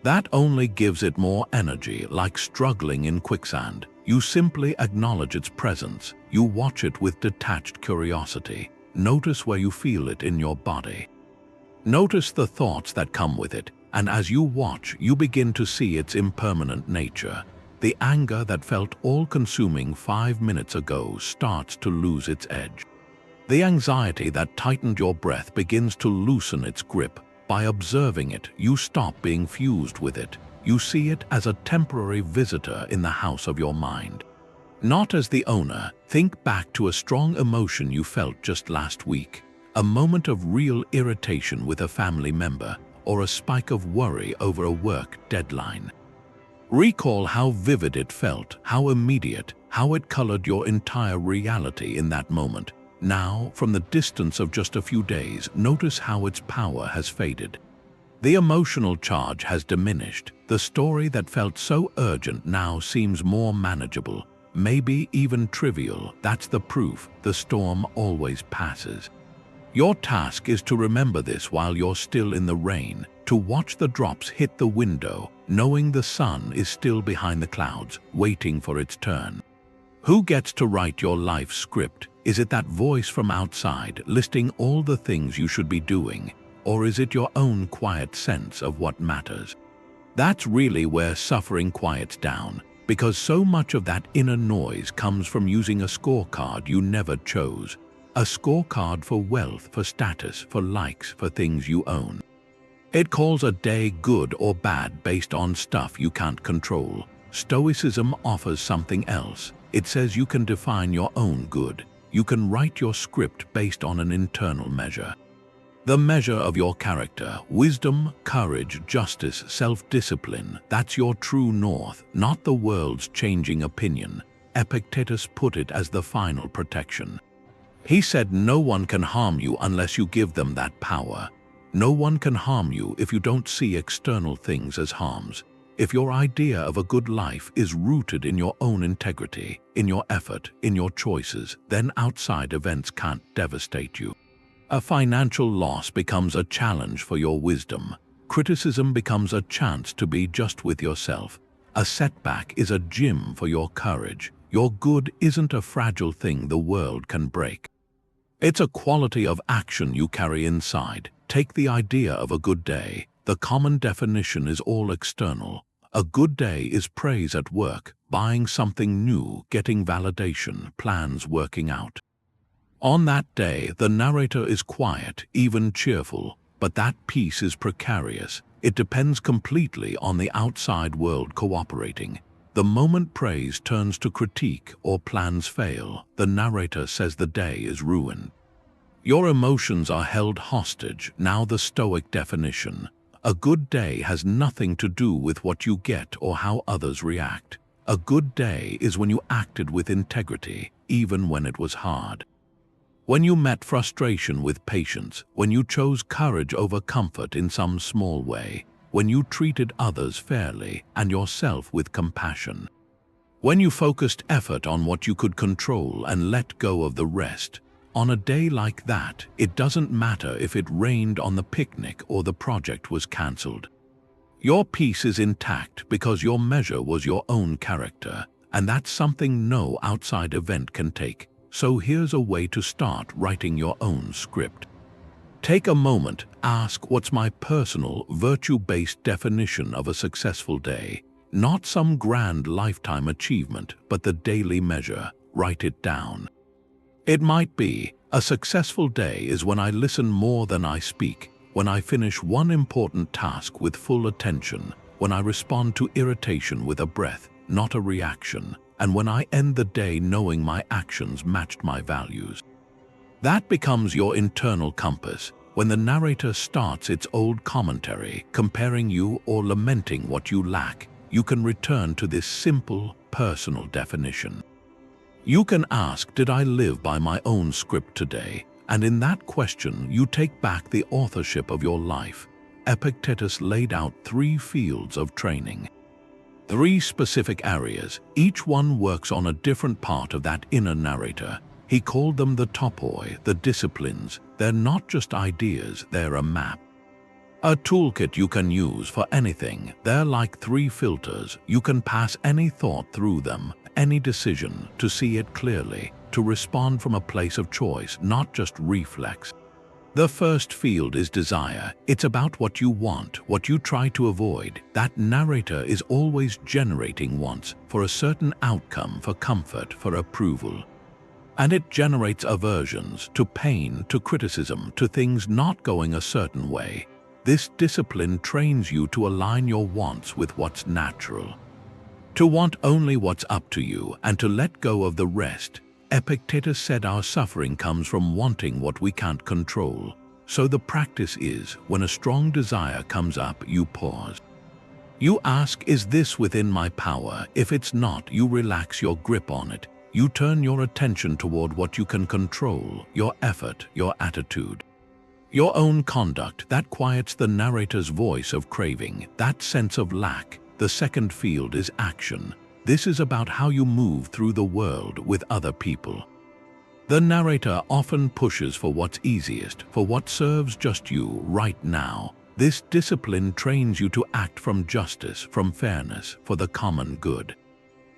That only gives it more energy, like struggling in quicksand. You simply acknowledge its presence. You watch it with detached curiosity. Notice where you feel it in your body. Notice the thoughts that come with it, and as you watch, you begin to see its impermanent nature. The anger that felt all-consuming 5 minutes ago starts to lose its edge. The anxiety that tightened your breath begins to loosen its grip. By observing it, you stop being fused with it. You see it as a temporary visitor in the house of your mind. Not as the owner. Think back to a strong emotion you felt just last week, a moment of real irritation with a family member, or a spike of worry over a work deadline. Recall how vivid it felt, how immediate, how it colored your entire reality in that moment. Now, from the distance of just a few days, notice how its power has faded. The emotional charge has diminished. The story that felt so urgent now seems more manageable, maybe even trivial. That's the proof. The storm always passes. Your task is to remember this while you're still in the rain, to watch the drops hit the window, knowing the sun is still behind the clouds, waiting for its turn. Who gets to write your life script? Is it that voice from outside, listing all the things you should be doing? Or is it your own quiet sense of what matters? That's really where suffering quiets down, because so much of that inner noise comes from using a scorecard you never chose. A scorecard for wealth, for status, for likes, for things you own. It calls a day good or bad based on stuff you can't control. Stoicism offers something else. It says you can define your own good. You can write your script based on an internal measure. The measure of your character, wisdom, courage, justice, self-discipline, that's your true north, not the world's changing opinion. Epictetus put it as the final protection. He said no one can harm you unless you give them that power. No one can harm you if you don't see external things as harms. If your idea of a good life is rooted in your own integrity, in your effort, in your choices, then outside events can't devastate you. A financial loss becomes a challenge for your wisdom. Criticism becomes a chance to be just with yourself. A setback is a gym for your courage. Your good isn't a fragile thing the world can break. It's a quality of action you carry inside. Take the idea of a good day. The common definition is all external. A good day is praise at work, buying something new, getting validation, plans working out. On that day, the narrator is quiet, even cheerful, but that peace is precarious. It depends completely on the outside world cooperating. The moment praise turns to critique or plans fail, the narrator says the day is ruined. Your emotions are held hostage. Now the Stoic definition. A good day has nothing to do with what you get or how others react. A good day is when you acted with integrity, even when it was hard. When you met frustration with patience, when you chose courage over comfort in some small way, when you treated others fairly and yourself with compassion. When you focused effort on what you could control and let go of the rest. On a day like that, it doesn't matter if it rained on the picnic or the project was cancelled. Your peace is intact because your measure was your own character, and that's something no outside event can take. So here's a way to start writing your own script. Take a moment, ask what's my personal, virtue-based definition of a successful day. Not some grand lifetime achievement, but the daily measure. Write it down. It might be, a successful day is when I listen more than I speak, when I finish one important task with full attention, when I respond to irritation with a breath, not a reaction, and when I end the day knowing my actions matched my values. That becomes your internal compass. When the narrator starts its old commentary, comparing you or lamenting what you lack, you can return to this simple, personal definition. You can ask, did I live by my own script today? And in that question, you take back the authorship of your life. Epictetus laid out 3 fields of training. 3 specific areas, each one works on a different part of that inner narrator. He called them the topoi, the disciplines. They're not just ideas, they're a map. A toolkit you can use for anything. They're like 3 filters. You can pass any thought through them, any decision, to see it clearly, to respond from a place of choice, not just reflex. The first field is desire. It's about what you want, what you try to avoid. That narrator is always generating wants for a certain outcome, for comfort, for approval. And it generates aversions to pain, to criticism, to things not going a certain way. This discipline trains you to align your wants with what's natural. To want only what's up to you and to let go of the rest. Epictetus said our suffering comes from wanting what we can't control. So the practice is, when a strong desire comes up, you pause. You ask, is this within my power? If it's not, you relax your grip on it. You turn your attention toward what you can control, your effort, your attitude. Your own conduct, that quiets the narrator's voice of craving, that sense of lack. The second field is action. This is about how you move through the world with other people. The narrator often pushes for what's easiest, for what serves just you right now. This discipline trains you to act from justice, from fairness, for the common good.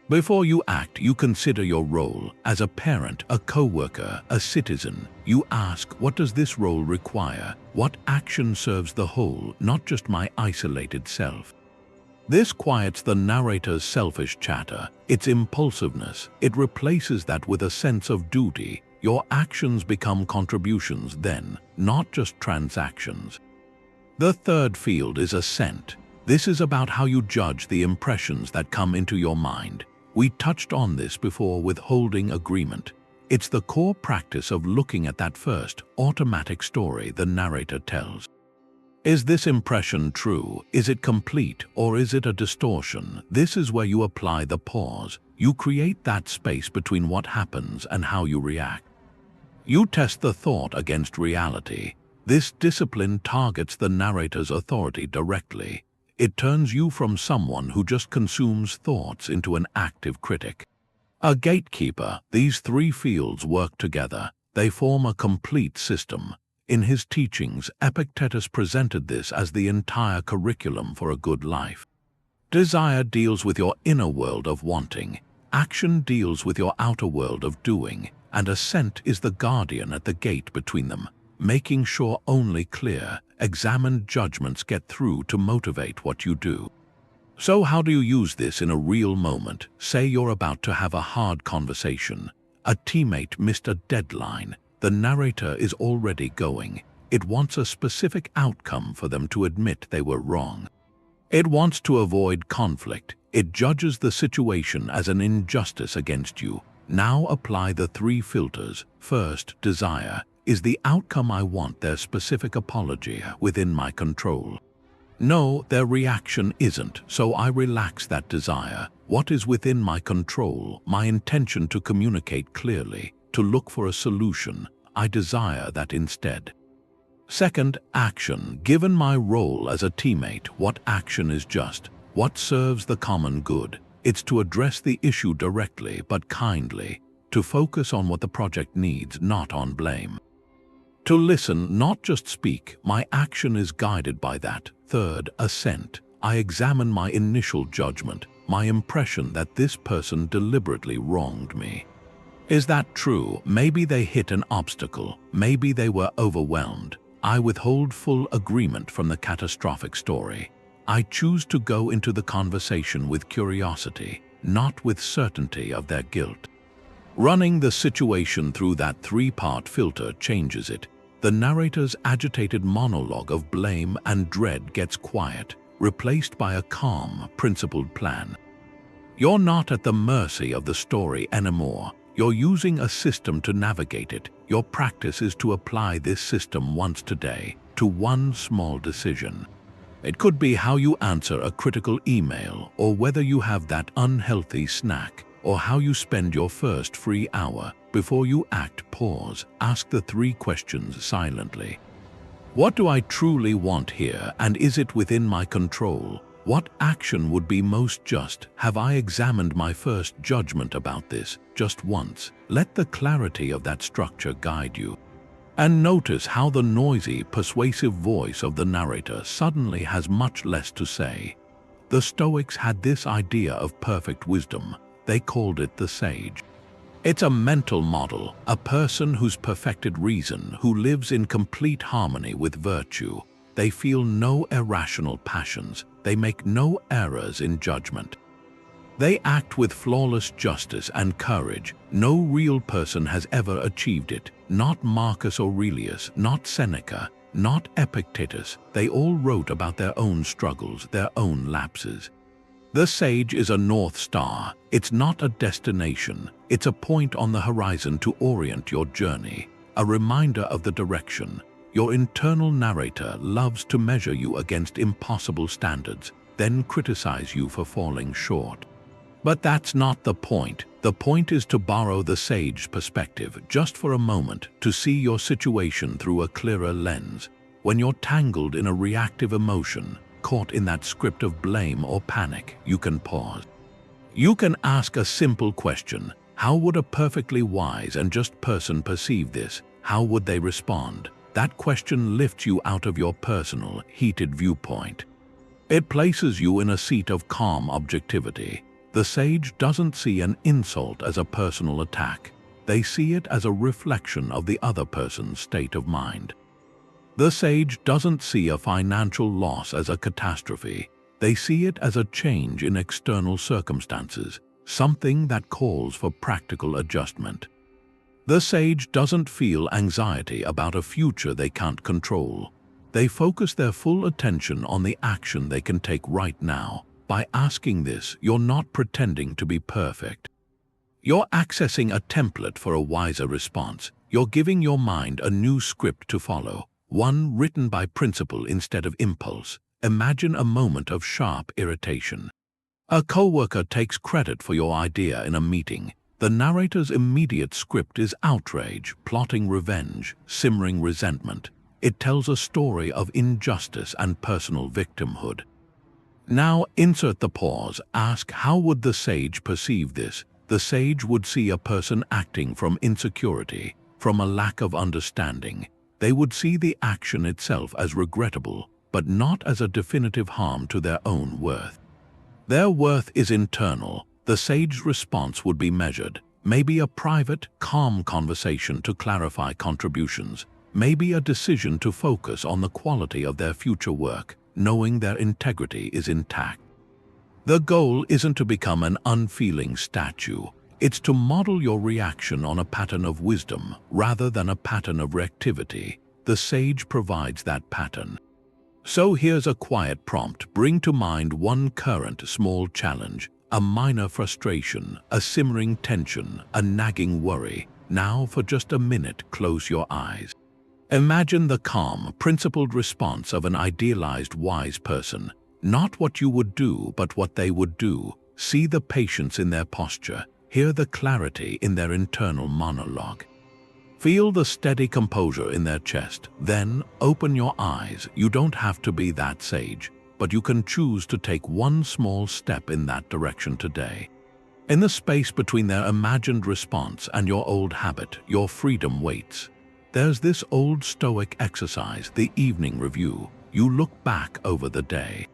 Before you act, you consider your role as a parent, a co-worker, a citizen. You ask, what does this role require? What action serves the whole, not just my isolated self? This quiets the narrator's selfish chatter, its impulsiveness. It replaces that with a sense of duty. Your actions become contributions then, not just transactions. The third field is assent. This is about how you judge the impressions that come into your mind. We touched on this before with holding agreement. It's the core practice of looking at that first, automatic story the narrator tells. Is this impression true? Is it complete? Or is it a distortion? This is where you apply the pause. You create that space between what happens and how you react. You test the thought against reality. This discipline targets the narrator's authority directly. It turns you from someone who just consumes thoughts into an active critic. A gatekeeper. These 3 fields work together. They form a complete system. In his teachings, Epictetus presented this as the entire curriculum for a good life. Desire deals with your inner world of wanting. Action deals with your outer world of doing. And assent is the guardian at the gate between them, making sure only clear, examined judgments get through to motivate what you do. So how do you use this in a real moment? Say you're about to have a hard conversation. A teammate missed a deadline. The narrator is already going. It wants a specific outcome for them to admit they were wrong. It wants to avoid conflict. It judges the situation as an injustice against you. Now apply the 3 filters. First, desire. Is the outcome I want their specific apology within my control? No, their reaction isn't, so I relax that desire. What is within my control? My intention to communicate clearly, to look for a solution. I desire that instead. Second, action. Given my role as a teammate, what action is just? What serves the common good? It's to address the issue directly but kindly, to focus on what the project needs, not on blame. To listen, not just speak. My action is guided by that. Third, assent. I examine my initial judgment, my impression that this person deliberately wronged me. Is that true? Maybe they hit an obstacle. Maybe they were overwhelmed. I withhold full agreement from the catastrophic story. I choose to go into the conversation with curiosity, not with certainty of their guilt. Running the situation through that three-part filter changes it. The narrator's agitated monologue of blame and dread gets quiet, replaced by a calm, principled plan. You're not at the mercy of the story anymore. You're using a system to navigate it. Your practice is to apply this system once today to one small decision. It could be how you answer a critical email, or whether you have that unhealthy snack, or how you spend your first free hour. Before you act, pause, ask the three questions silently. What do I truly want here, and is it within my control? What action would be most just? Have I examined my first judgment about this just once? Let the clarity of that structure guide you. And notice how the noisy, persuasive voice of the narrator suddenly has much less to say. The Stoics had this idea of perfect wisdom. They called it the sage. It's a mental model, a person who's perfected reason, who lives in complete harmony with virtue. They feel no irrational passions. They make no errors in judgment. They act with flawless justice and courage. No real person has ever achieved it. Not Marcus Aurelius, not Seneca, not Epictetus. They all wrote about their own struggles, their own lapses. The sage is a North Star. It's not a destination. It's a point on the horizon to orient your journey, a reminder of the direction. Your internal narrator loves to measure you against impossible standards, then criticize you for falling short. But that's not the point. The point is to borrow the sage perspective just for a moment, to see your situation through a clearer lens. When you're tangled in a reactive emotion, caught in that script of blame or panic, you can pause. You can ask a simple question. How would a perfectly wise and just person perceive this? How would they respond? That question lifts you out of your personal, heated viewpoint. It places you in a seat of calm objectivity. The sage doesn't see an insult as a personal attack. They see it as a reflection of the other person's state of mind. The sage doesn't see a financial loss as a catastrophe. They see it as a change in external circumstances, something that calls for practical adjustment. The sage doesn't feel anxiety about a future they can't control. They focus their full attention on the action they can take right now. By asking this, you're not pretending to be perfect. You're accessing a template for a wiser response. You're giving your mind a new script to follow, one written by principle instead of impulse. Imagine a moment of sharp irritation. A coworker takes credit for your idea in a meeting. The narrator's immediate script is outrage, plotting revenge, simmering resentment. It tells a story of injustice and personal victimhood. Now insert the pause. Ask, how would the sage perceive this? The sage would see a person acting from insecurity, from a lack of understanding. They would see the action itself as regrettable, but not as a definitive harm to their own worth. Their worth is internal. The sage's response would be measured. Maybe a private, calm conversation to clarify contributions. Maybe a decision to focus on the quality of their future work, knowing their integrity is intact. The goal isn't to become an unfeeling statue. It's to model your reaction on a pattern of wisdom rather than a pattern of reactivity. The sage provides that pattern. So here's a quiet prompt. Bring to mind one current small challenge, a minor frustration, a simmering tension, a nagging worry. Now, for just a minute, close your eyes. Imagine the calm, principled response of an idealized wise person. Not what you would do, but what they would do. See the patience in their posture. Hear the clarity in their internal monologue. Feel the steady composure in their chest. Then open your eyes. You don't have to be that sage, but you can choose to take one small step in that direction today. In the space between their imagined response and your old habit, your freedom waits. There's this old Stoic exercise, the evening review. You look back over the day.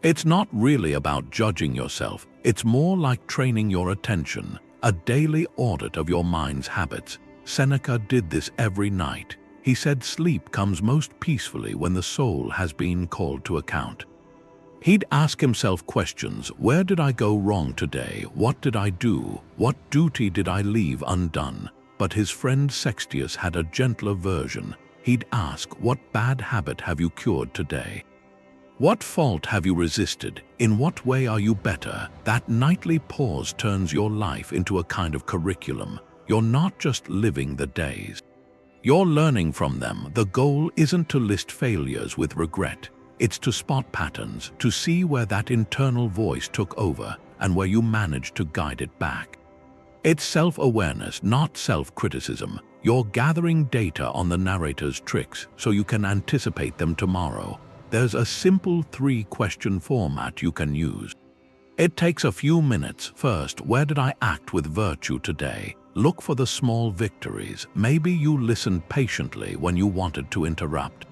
It's not really about judging yourself. It's more like training your attention, a daily audit of your mind's habits. Seneca did this every night. he said sleep comes most peacefully when the soul has been called to account. He'd ask himself questions: where did I go wrong today? What did I do? What duty did I leave undone? But his friend Sextius had a gentler version. He'd ask, what bad habit have you cured today? What fault have you resisted? In what way are you better? That nightly pause turns your life into a kind of curriculum. You're not just living the days. You're learning from them. The goal isn't to list failures with regret. It's to spot patterns, to see where that internal voice took over and where you managed to guide it back. It's self-awareness, not self-criticism. You're gathering data on the narrator's tricks so you can anticipate them tomorrow. There's a simple 3-question format you can use. It takes a few minutes. First, where did I act with virtue today? Look for the small victories. Maybe you listened patiently when you wanted to interrupt.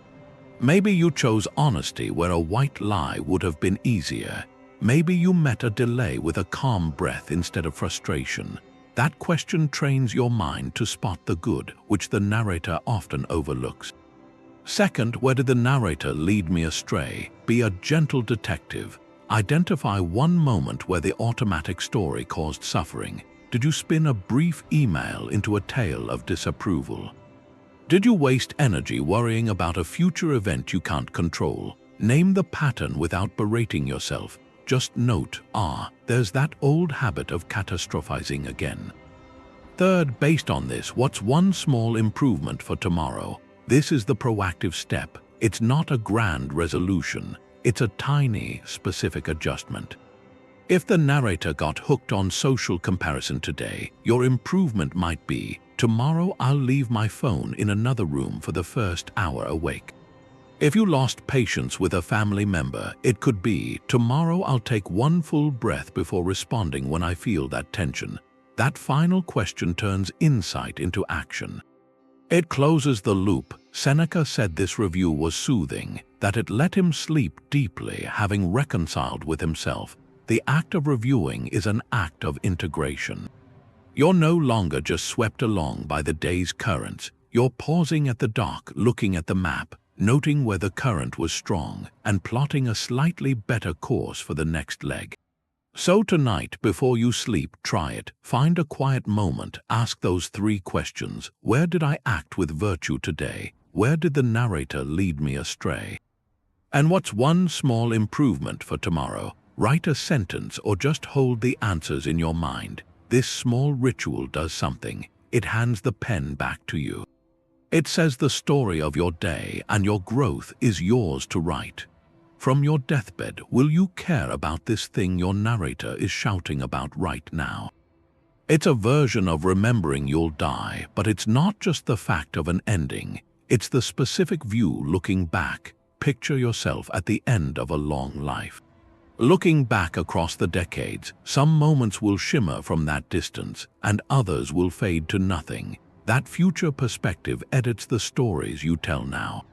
Maybe you chose honesty where a white lie would have been easier. Maybe you met a delay with a calm breath instead of frustration. That question trains your mind to spot the good, which the narrator often overlooks. Second, where did the narrator lead me astray? Be a gentle detective. Identify one moment where the automatic story caused suffering. Did you spin a brief email into a tale of disapproval? Did you waste energy worrying about a future event you can't control? Name the pattern without berating yourself. Just note, there's that old habit of catastrophizing again. Third, based on this, what's one small improvement for tomorrow? This is the proactive step. It's not a grand resolution. It's a tiny, specific adjustment. If the narrator got hooked on social comparison today, your improvement might be, tomorrow I'll leave my phone in another room for the first hour awake. If you lost patience with a family member, it could be, tomorrow I'll take one full breath before responding when I feel that tension. That final question turns insight into action. It closes the loop. Seneca said this review was soothing, that it let him sleep deeply, having reconciled with himself. The act of reviewing is an act of integration. You're no longer just swept along by the day's currents. You're pausing at the dock, looking at the map, noting where the current was strong, and plotting a slightly better course for the next leg. So tonight, before you sleep, try it. Find a quiet moment. Ask those 3 questions. Where did I act with virtue today? Where did the narrator lead me astray? And what's one small improvement for tomorrow? Write a sentence or just hold the answers in your mind. This small ritual does something. It hands the pen back to you. It says the story of your day, and your growth is yours to write. From your deathbed, will you care about this thing your narrator is shouting about right now? It's a version of remembering you'll die, but it's not just the fact of an ending. It's the specific view looking back. Picture yourself at the end of a long life. Looking back across the decades, some moments will shimmer from that distance, and others will fade to nothing. That future perspective edits the stories you tell now.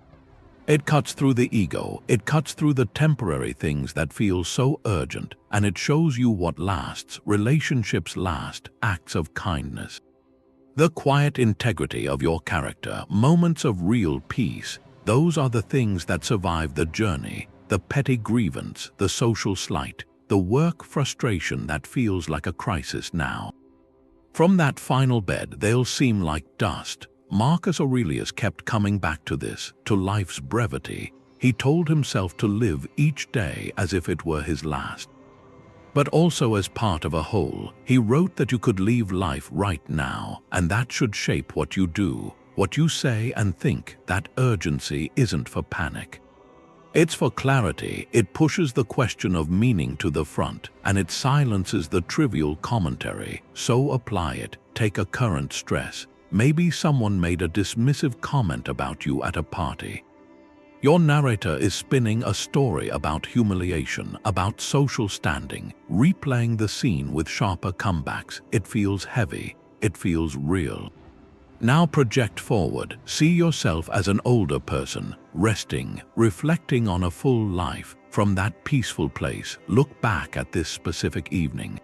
It cuts through the ego, it cuts through the temporary things that feel so urgent, and it shows you what lasts. Relationships last, acts of kindness. The quiet integrity of your character, moments of real peace, those are the things that survive the journey. The petty grievance, the social slight, the work frustration that feels like a crisis now. From that final bed, they'll seem like dust. Marcus Aurelius kept coming back to this, to life's brevity. He told himself to live each day as if it were his last. But also as part of a whole, he wrote that you could leave life right now, and that should shape what you do, what you say and think. That urgency isn't for panic. It's for clarity. It pushes the question of meaning to the front, and it silences the trivial commentary. So apply it. Take a current stress. Maybe someone made a dismissive comment about you at a party. Your narrator is spinning a story about humiliation, about social standing, replaying the scene with sharper comebacks. It feels heavy. It feels real. Now project forward. See yourself as an older person, resting, reflecting on a full life. From that peaceful place, look back at this specific evening.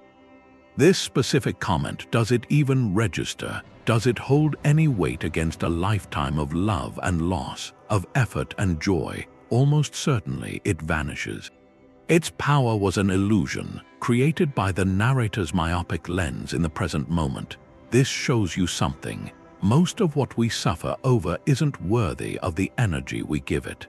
This specific comment, does it even register? Does it hold any weight against a lifetime of love and loss, of effort and joy? Almost certainly it vanishes. Its power was an illusion, created by the narrator's myopic lens in the present moment. This shows you something. Most of what we suffer over isn't worthy of the energy we give it.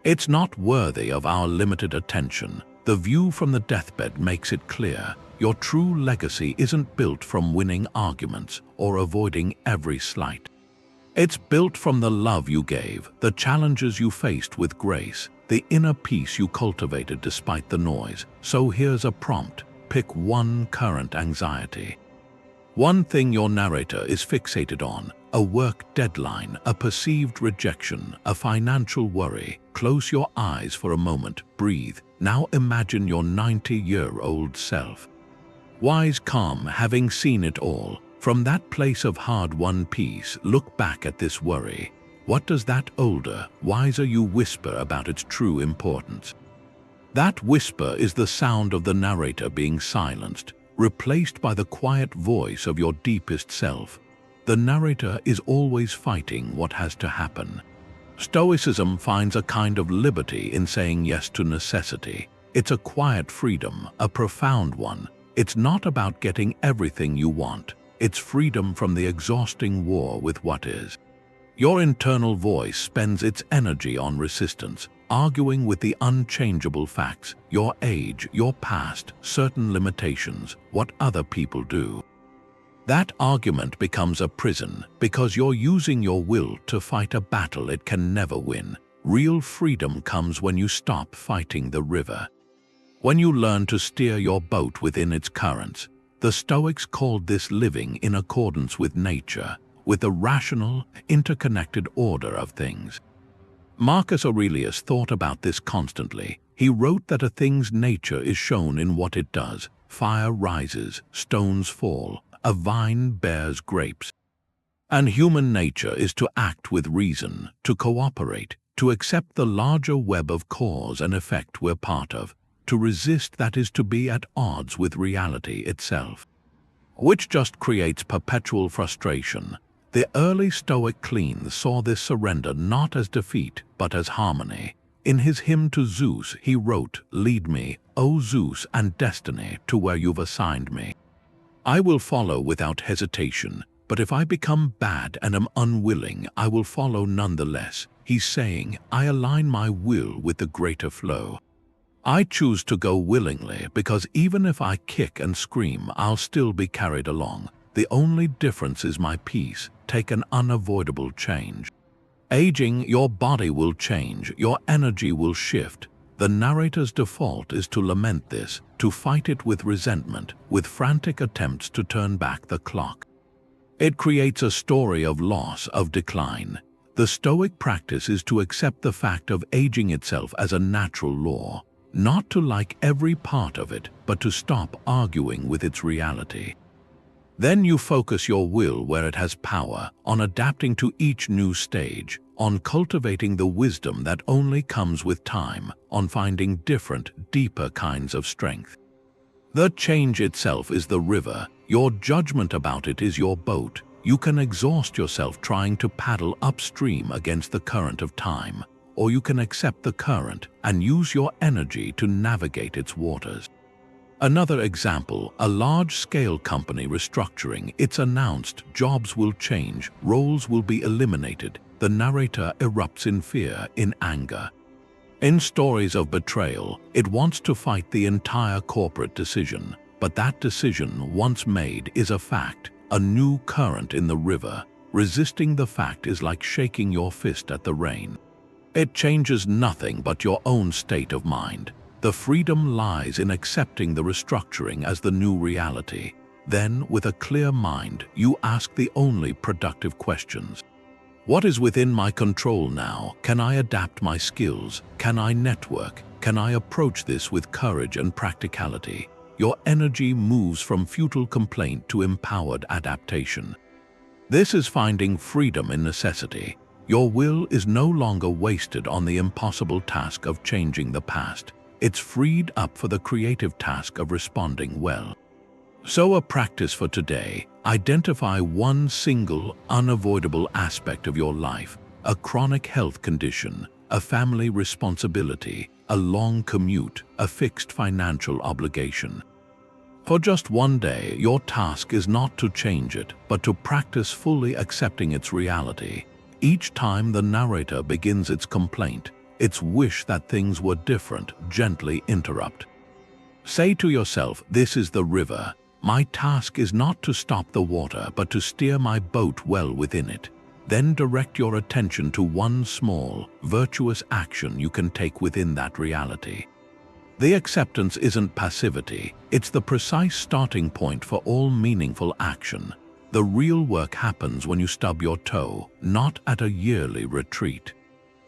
It's not worthy of our limited attention. The view from the deathbed makes it clear. Your true legacy isn't built from winning arguments or avoiding every slight. It's built from the love you gave, the challenges you faced with grace, the inner peace you cultivated despite the noise. So here's a prompt. Pick one current anxiety. One thing your narrator is fixated on, a work deadline, a perceived rejection, a financial worry. Close your eyes for a moment, breathe. Now imagine your 90-year-old self. Wise, calm, having seen it all. From that place of hard-won peace, look back at this worry. What does that older, wiser you whisper about its true importance? That whisper is the sound of the narrator being silenced, replaced by the quiet voice of your deepest self. The narrator is always fighting what has to happen. Stoicism finds a kind of liberty in saying yes to necessity. It's a quiet freedom, a profound one. It's not about getting everything you want. It's freedom from the exhausting war with what is. Your internal voice spends its energy on resistance, arguing with the unchangeable facts, your age, your past, certain limitations, what other people do. That argument becomes a prison because you're using your will to fight a battle it can never win. Real freedom comes when you stop fighting the river. When you learn to steer your boat within its currents. The Stoics called this living in accordance with nature, with the rational, interconnected order of things. Marcus Aurelius thought about this constantly. He wrote that a thing's nature is shown in what it does. Fire rises, stones fall, a vine bears grapes. And human nature is to act with reason, to cooperate, to accept the larger web of cause and effect we're part of. To resist, that is to be at odds with reality itself, which just creates perpetual frustration. The early Stoic cleans saw this surrender not as defeat, but as harmony. In his hymn to Zeus, he wrote, "Lead me, O Zeus and destiny, to where you've assigned me. I will follow without hesitation, but if I become bad and am unwilling, I will follow nonetheless." He's saying, I align my will with the greater flow. I choose to go willingly because even if I kick and scream, I'll still be carried along. The only difference is my peace. Take an unavoidable change. Aging, your body will change, your energy will shift. The narrator's default is to lament this, to fight it with resentment, with frantic attempts to turn back the clock. It creates a story of loss, of decline. The Stoic practice is to accept the fact of aging itself as a natural law. Not to like every part of it, but to stop arguing with its reality. Then you focus your will where it has power, on adapting to each new stage, on cultivating the wisdom that only comes with time, on finding different, deeper kinds of strength. The change itself is the river, your judgment about it is your boat. You can exhaust yourself trying to paddle upstream against the current of time, or you can accept the current and use your energy to navigate its waters. Another example, a large-scale company restructuring. It's announced jobs will change, roles will be eliminated. The narrator erupts in fear, in anger. In stories of betrayal, it wants to fight the entire corporate decision, but that decision, once made, is a fact, a new current in the river. Resisting the fact is like shaking your fist at the rain. It changes nothing but your own state of mind. The freedom lies in accepting the restructuring as the new reality. Then, with a clear mind, you ask the only productive questions. What is within my control now? Can I adapt my skills? Can I network? Can I approach this with courage and practicality? Your energy moves from futile complaint to empowered adaptation. This is finding freedom in necessity. Your will is no longer wasted on the impossible task of changing the past. It's freed up for the creative task of responding well. So a practice for today: identify one single, unavoidable aspect of your life, a chronic health condition, a family responsibility, a long commute, a fixed financial obligation. For just one day, your task is not to change it, but to practice fully accepting its reality. Each time the narrator begins its complaint, its wish that things were different, gently interrupt. Say to yourself, "This is the river. My task is not to stop the water, but to steer my boat well within it." Then direct your attention to one small, virtuous action you can take within that reality. The acceptance isn't passivity, it's the precise starting point for all meaningful action. The real work happens when you stub your toe, not at a yearly retreat.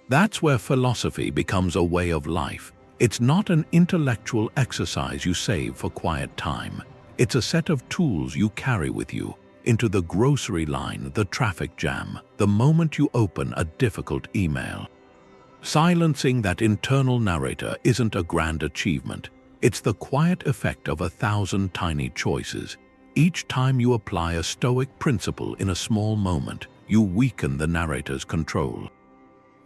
That's where philosophy becomes a way of life. It's not an intellectual exercise you save for quiet time. It's a set of tools you carry with you into the grocery line, the traffic jam, the moment you open a difficult email. Silencing that internal narrator isn't a grand achievement. It's the quiet effect of 1,000 tiny choices. Each time you apply a Stoic principle in a small moment, you weaken the narrator's control.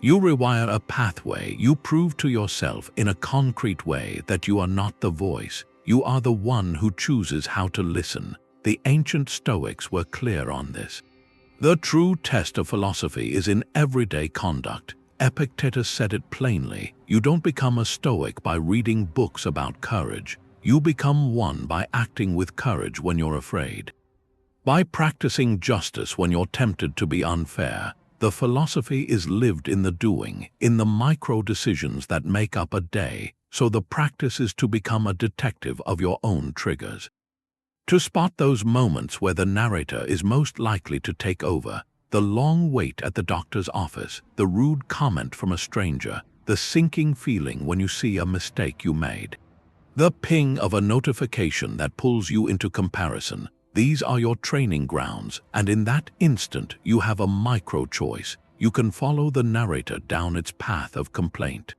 You rewire a pathway. You prove to yourself in a concrete way that you are not the voice. You are the one who chooses how to listen. The ancient Stoics were clear on this. The true test of philosophy is in everyday conduct. Epictetus said it plainly: you don't become a Stoic by reading books about courage. You become one by acting with courage when you're afraid. By practicing justice when you're tempted to be unfair. The philosophy is lived in the doing, in the micro decisions that make up a day, so the practice is to become a detective of your own triggers. To spot those moments where the narrator is most likely to take over: the long wait at the doctor's office, the rude comment from a stranger, the sinking feeling when you see a mistake you made, the ping of a notification that pulls you into comparison. These are your training grounds, and in that instant you have a micro-choice. You can follow the narrator down its path of complaint.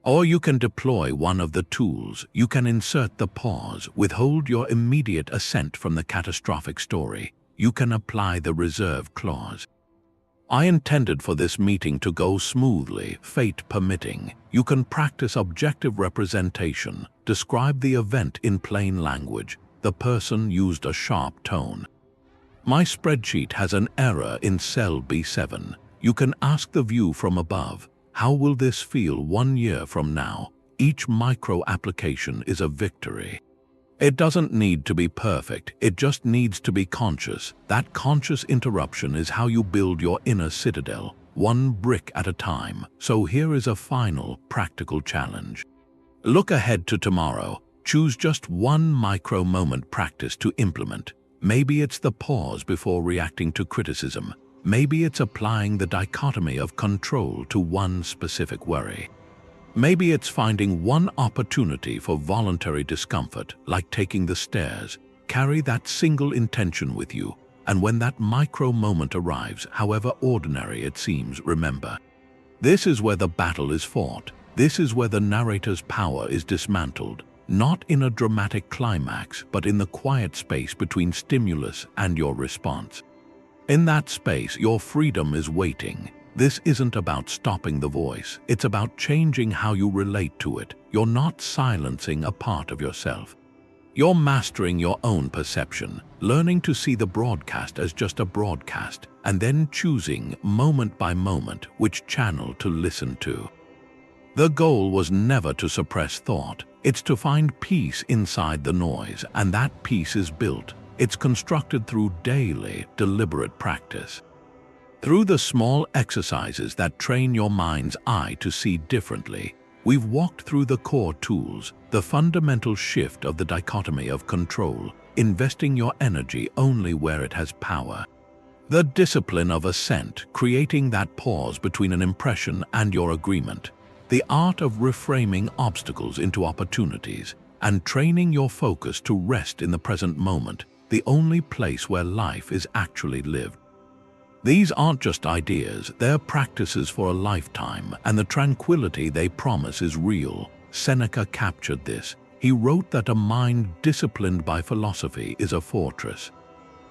Or you can deploy one of the tools. You can insert the pause, withhold your immediate assent from the catastrophic story. You can apply the reserve clause. I intended for this meeting to go smoothly, fate permitting. You can practice objective representation. Describe the event in plain language. The person used a sharp tone. My spreadsheet has an error in cell B7. You can ask the view from above. How will this feel 1 year from now? Each micro application is a victory. It doesn't need to be perfect, it just needs to be conscious. That conscious interruption is how you build your inner citadel, one brick at a time. So here is a final, practical challenge. Look ahead to tomorrow. Choose just one micro-moment practice to implement. Maybe it's the pause before reacting to criticism. Maybe it's applying the dichotomy of control to one specific worry. Maybe it's finding one opportunity for voluntary discomfort, like taking the stairs. Carry that single intention with you, and when that micro-moment arrives, however ordinary it seems, remember. This is where the battle is fought. This is where the narrator's power is dismantled. Not in a dramatic climax, but in the quiet space between stimulus and your response. In that space, your freedom is waiting. This isn't about stopping the voice. It's about changing how you relate to it. You're not silencing a part of yourself. You're mastering your own perception, learning to see the broadcast as just a broadcast, and then choosing, moment by moment, which channel to listen to. The goal was never to suppress thought. It's to find peace inside the noise, and that peace is built. It's constructed through daily, deliberate practice. Through the small exercises that train your mind's eye to see differently, we've walked through the core tools, the fundamental shift of the dichotomy of control, investing your energy only where it has power. The discipline of assent, creating that pause between an impression and your agreement. The art of reframing obstacles into opportunities, and training your focus to rest in the present moment, the only place where life is actually lived. These aren't just ideas, they're practices for a lifetime, and the tranquility they promise is real. Seneca captured this. he wrote that a mind disciplined by philosophy is a fortress.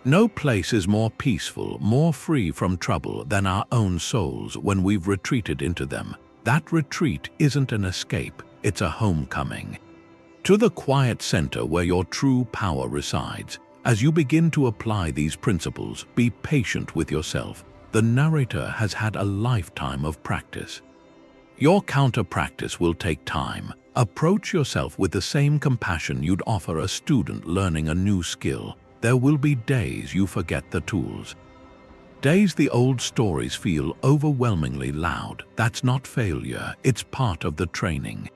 No place is more peaceful, more free from trouble than our own souls when we've retreated into them. That retreat isn't an escape, it's a homecoming. To the quiet center where your true power resides. As you begin to apply these principles, be patient with yourself. The narrator has had a lifetime of practice. Your counter-practice will take time. Approach yourself with the same compassion you'd offer a student learning a new skill. There will be days you forget the tools. Days the old stories feel overwhelmingly loud. That's not failure, it's part of the training.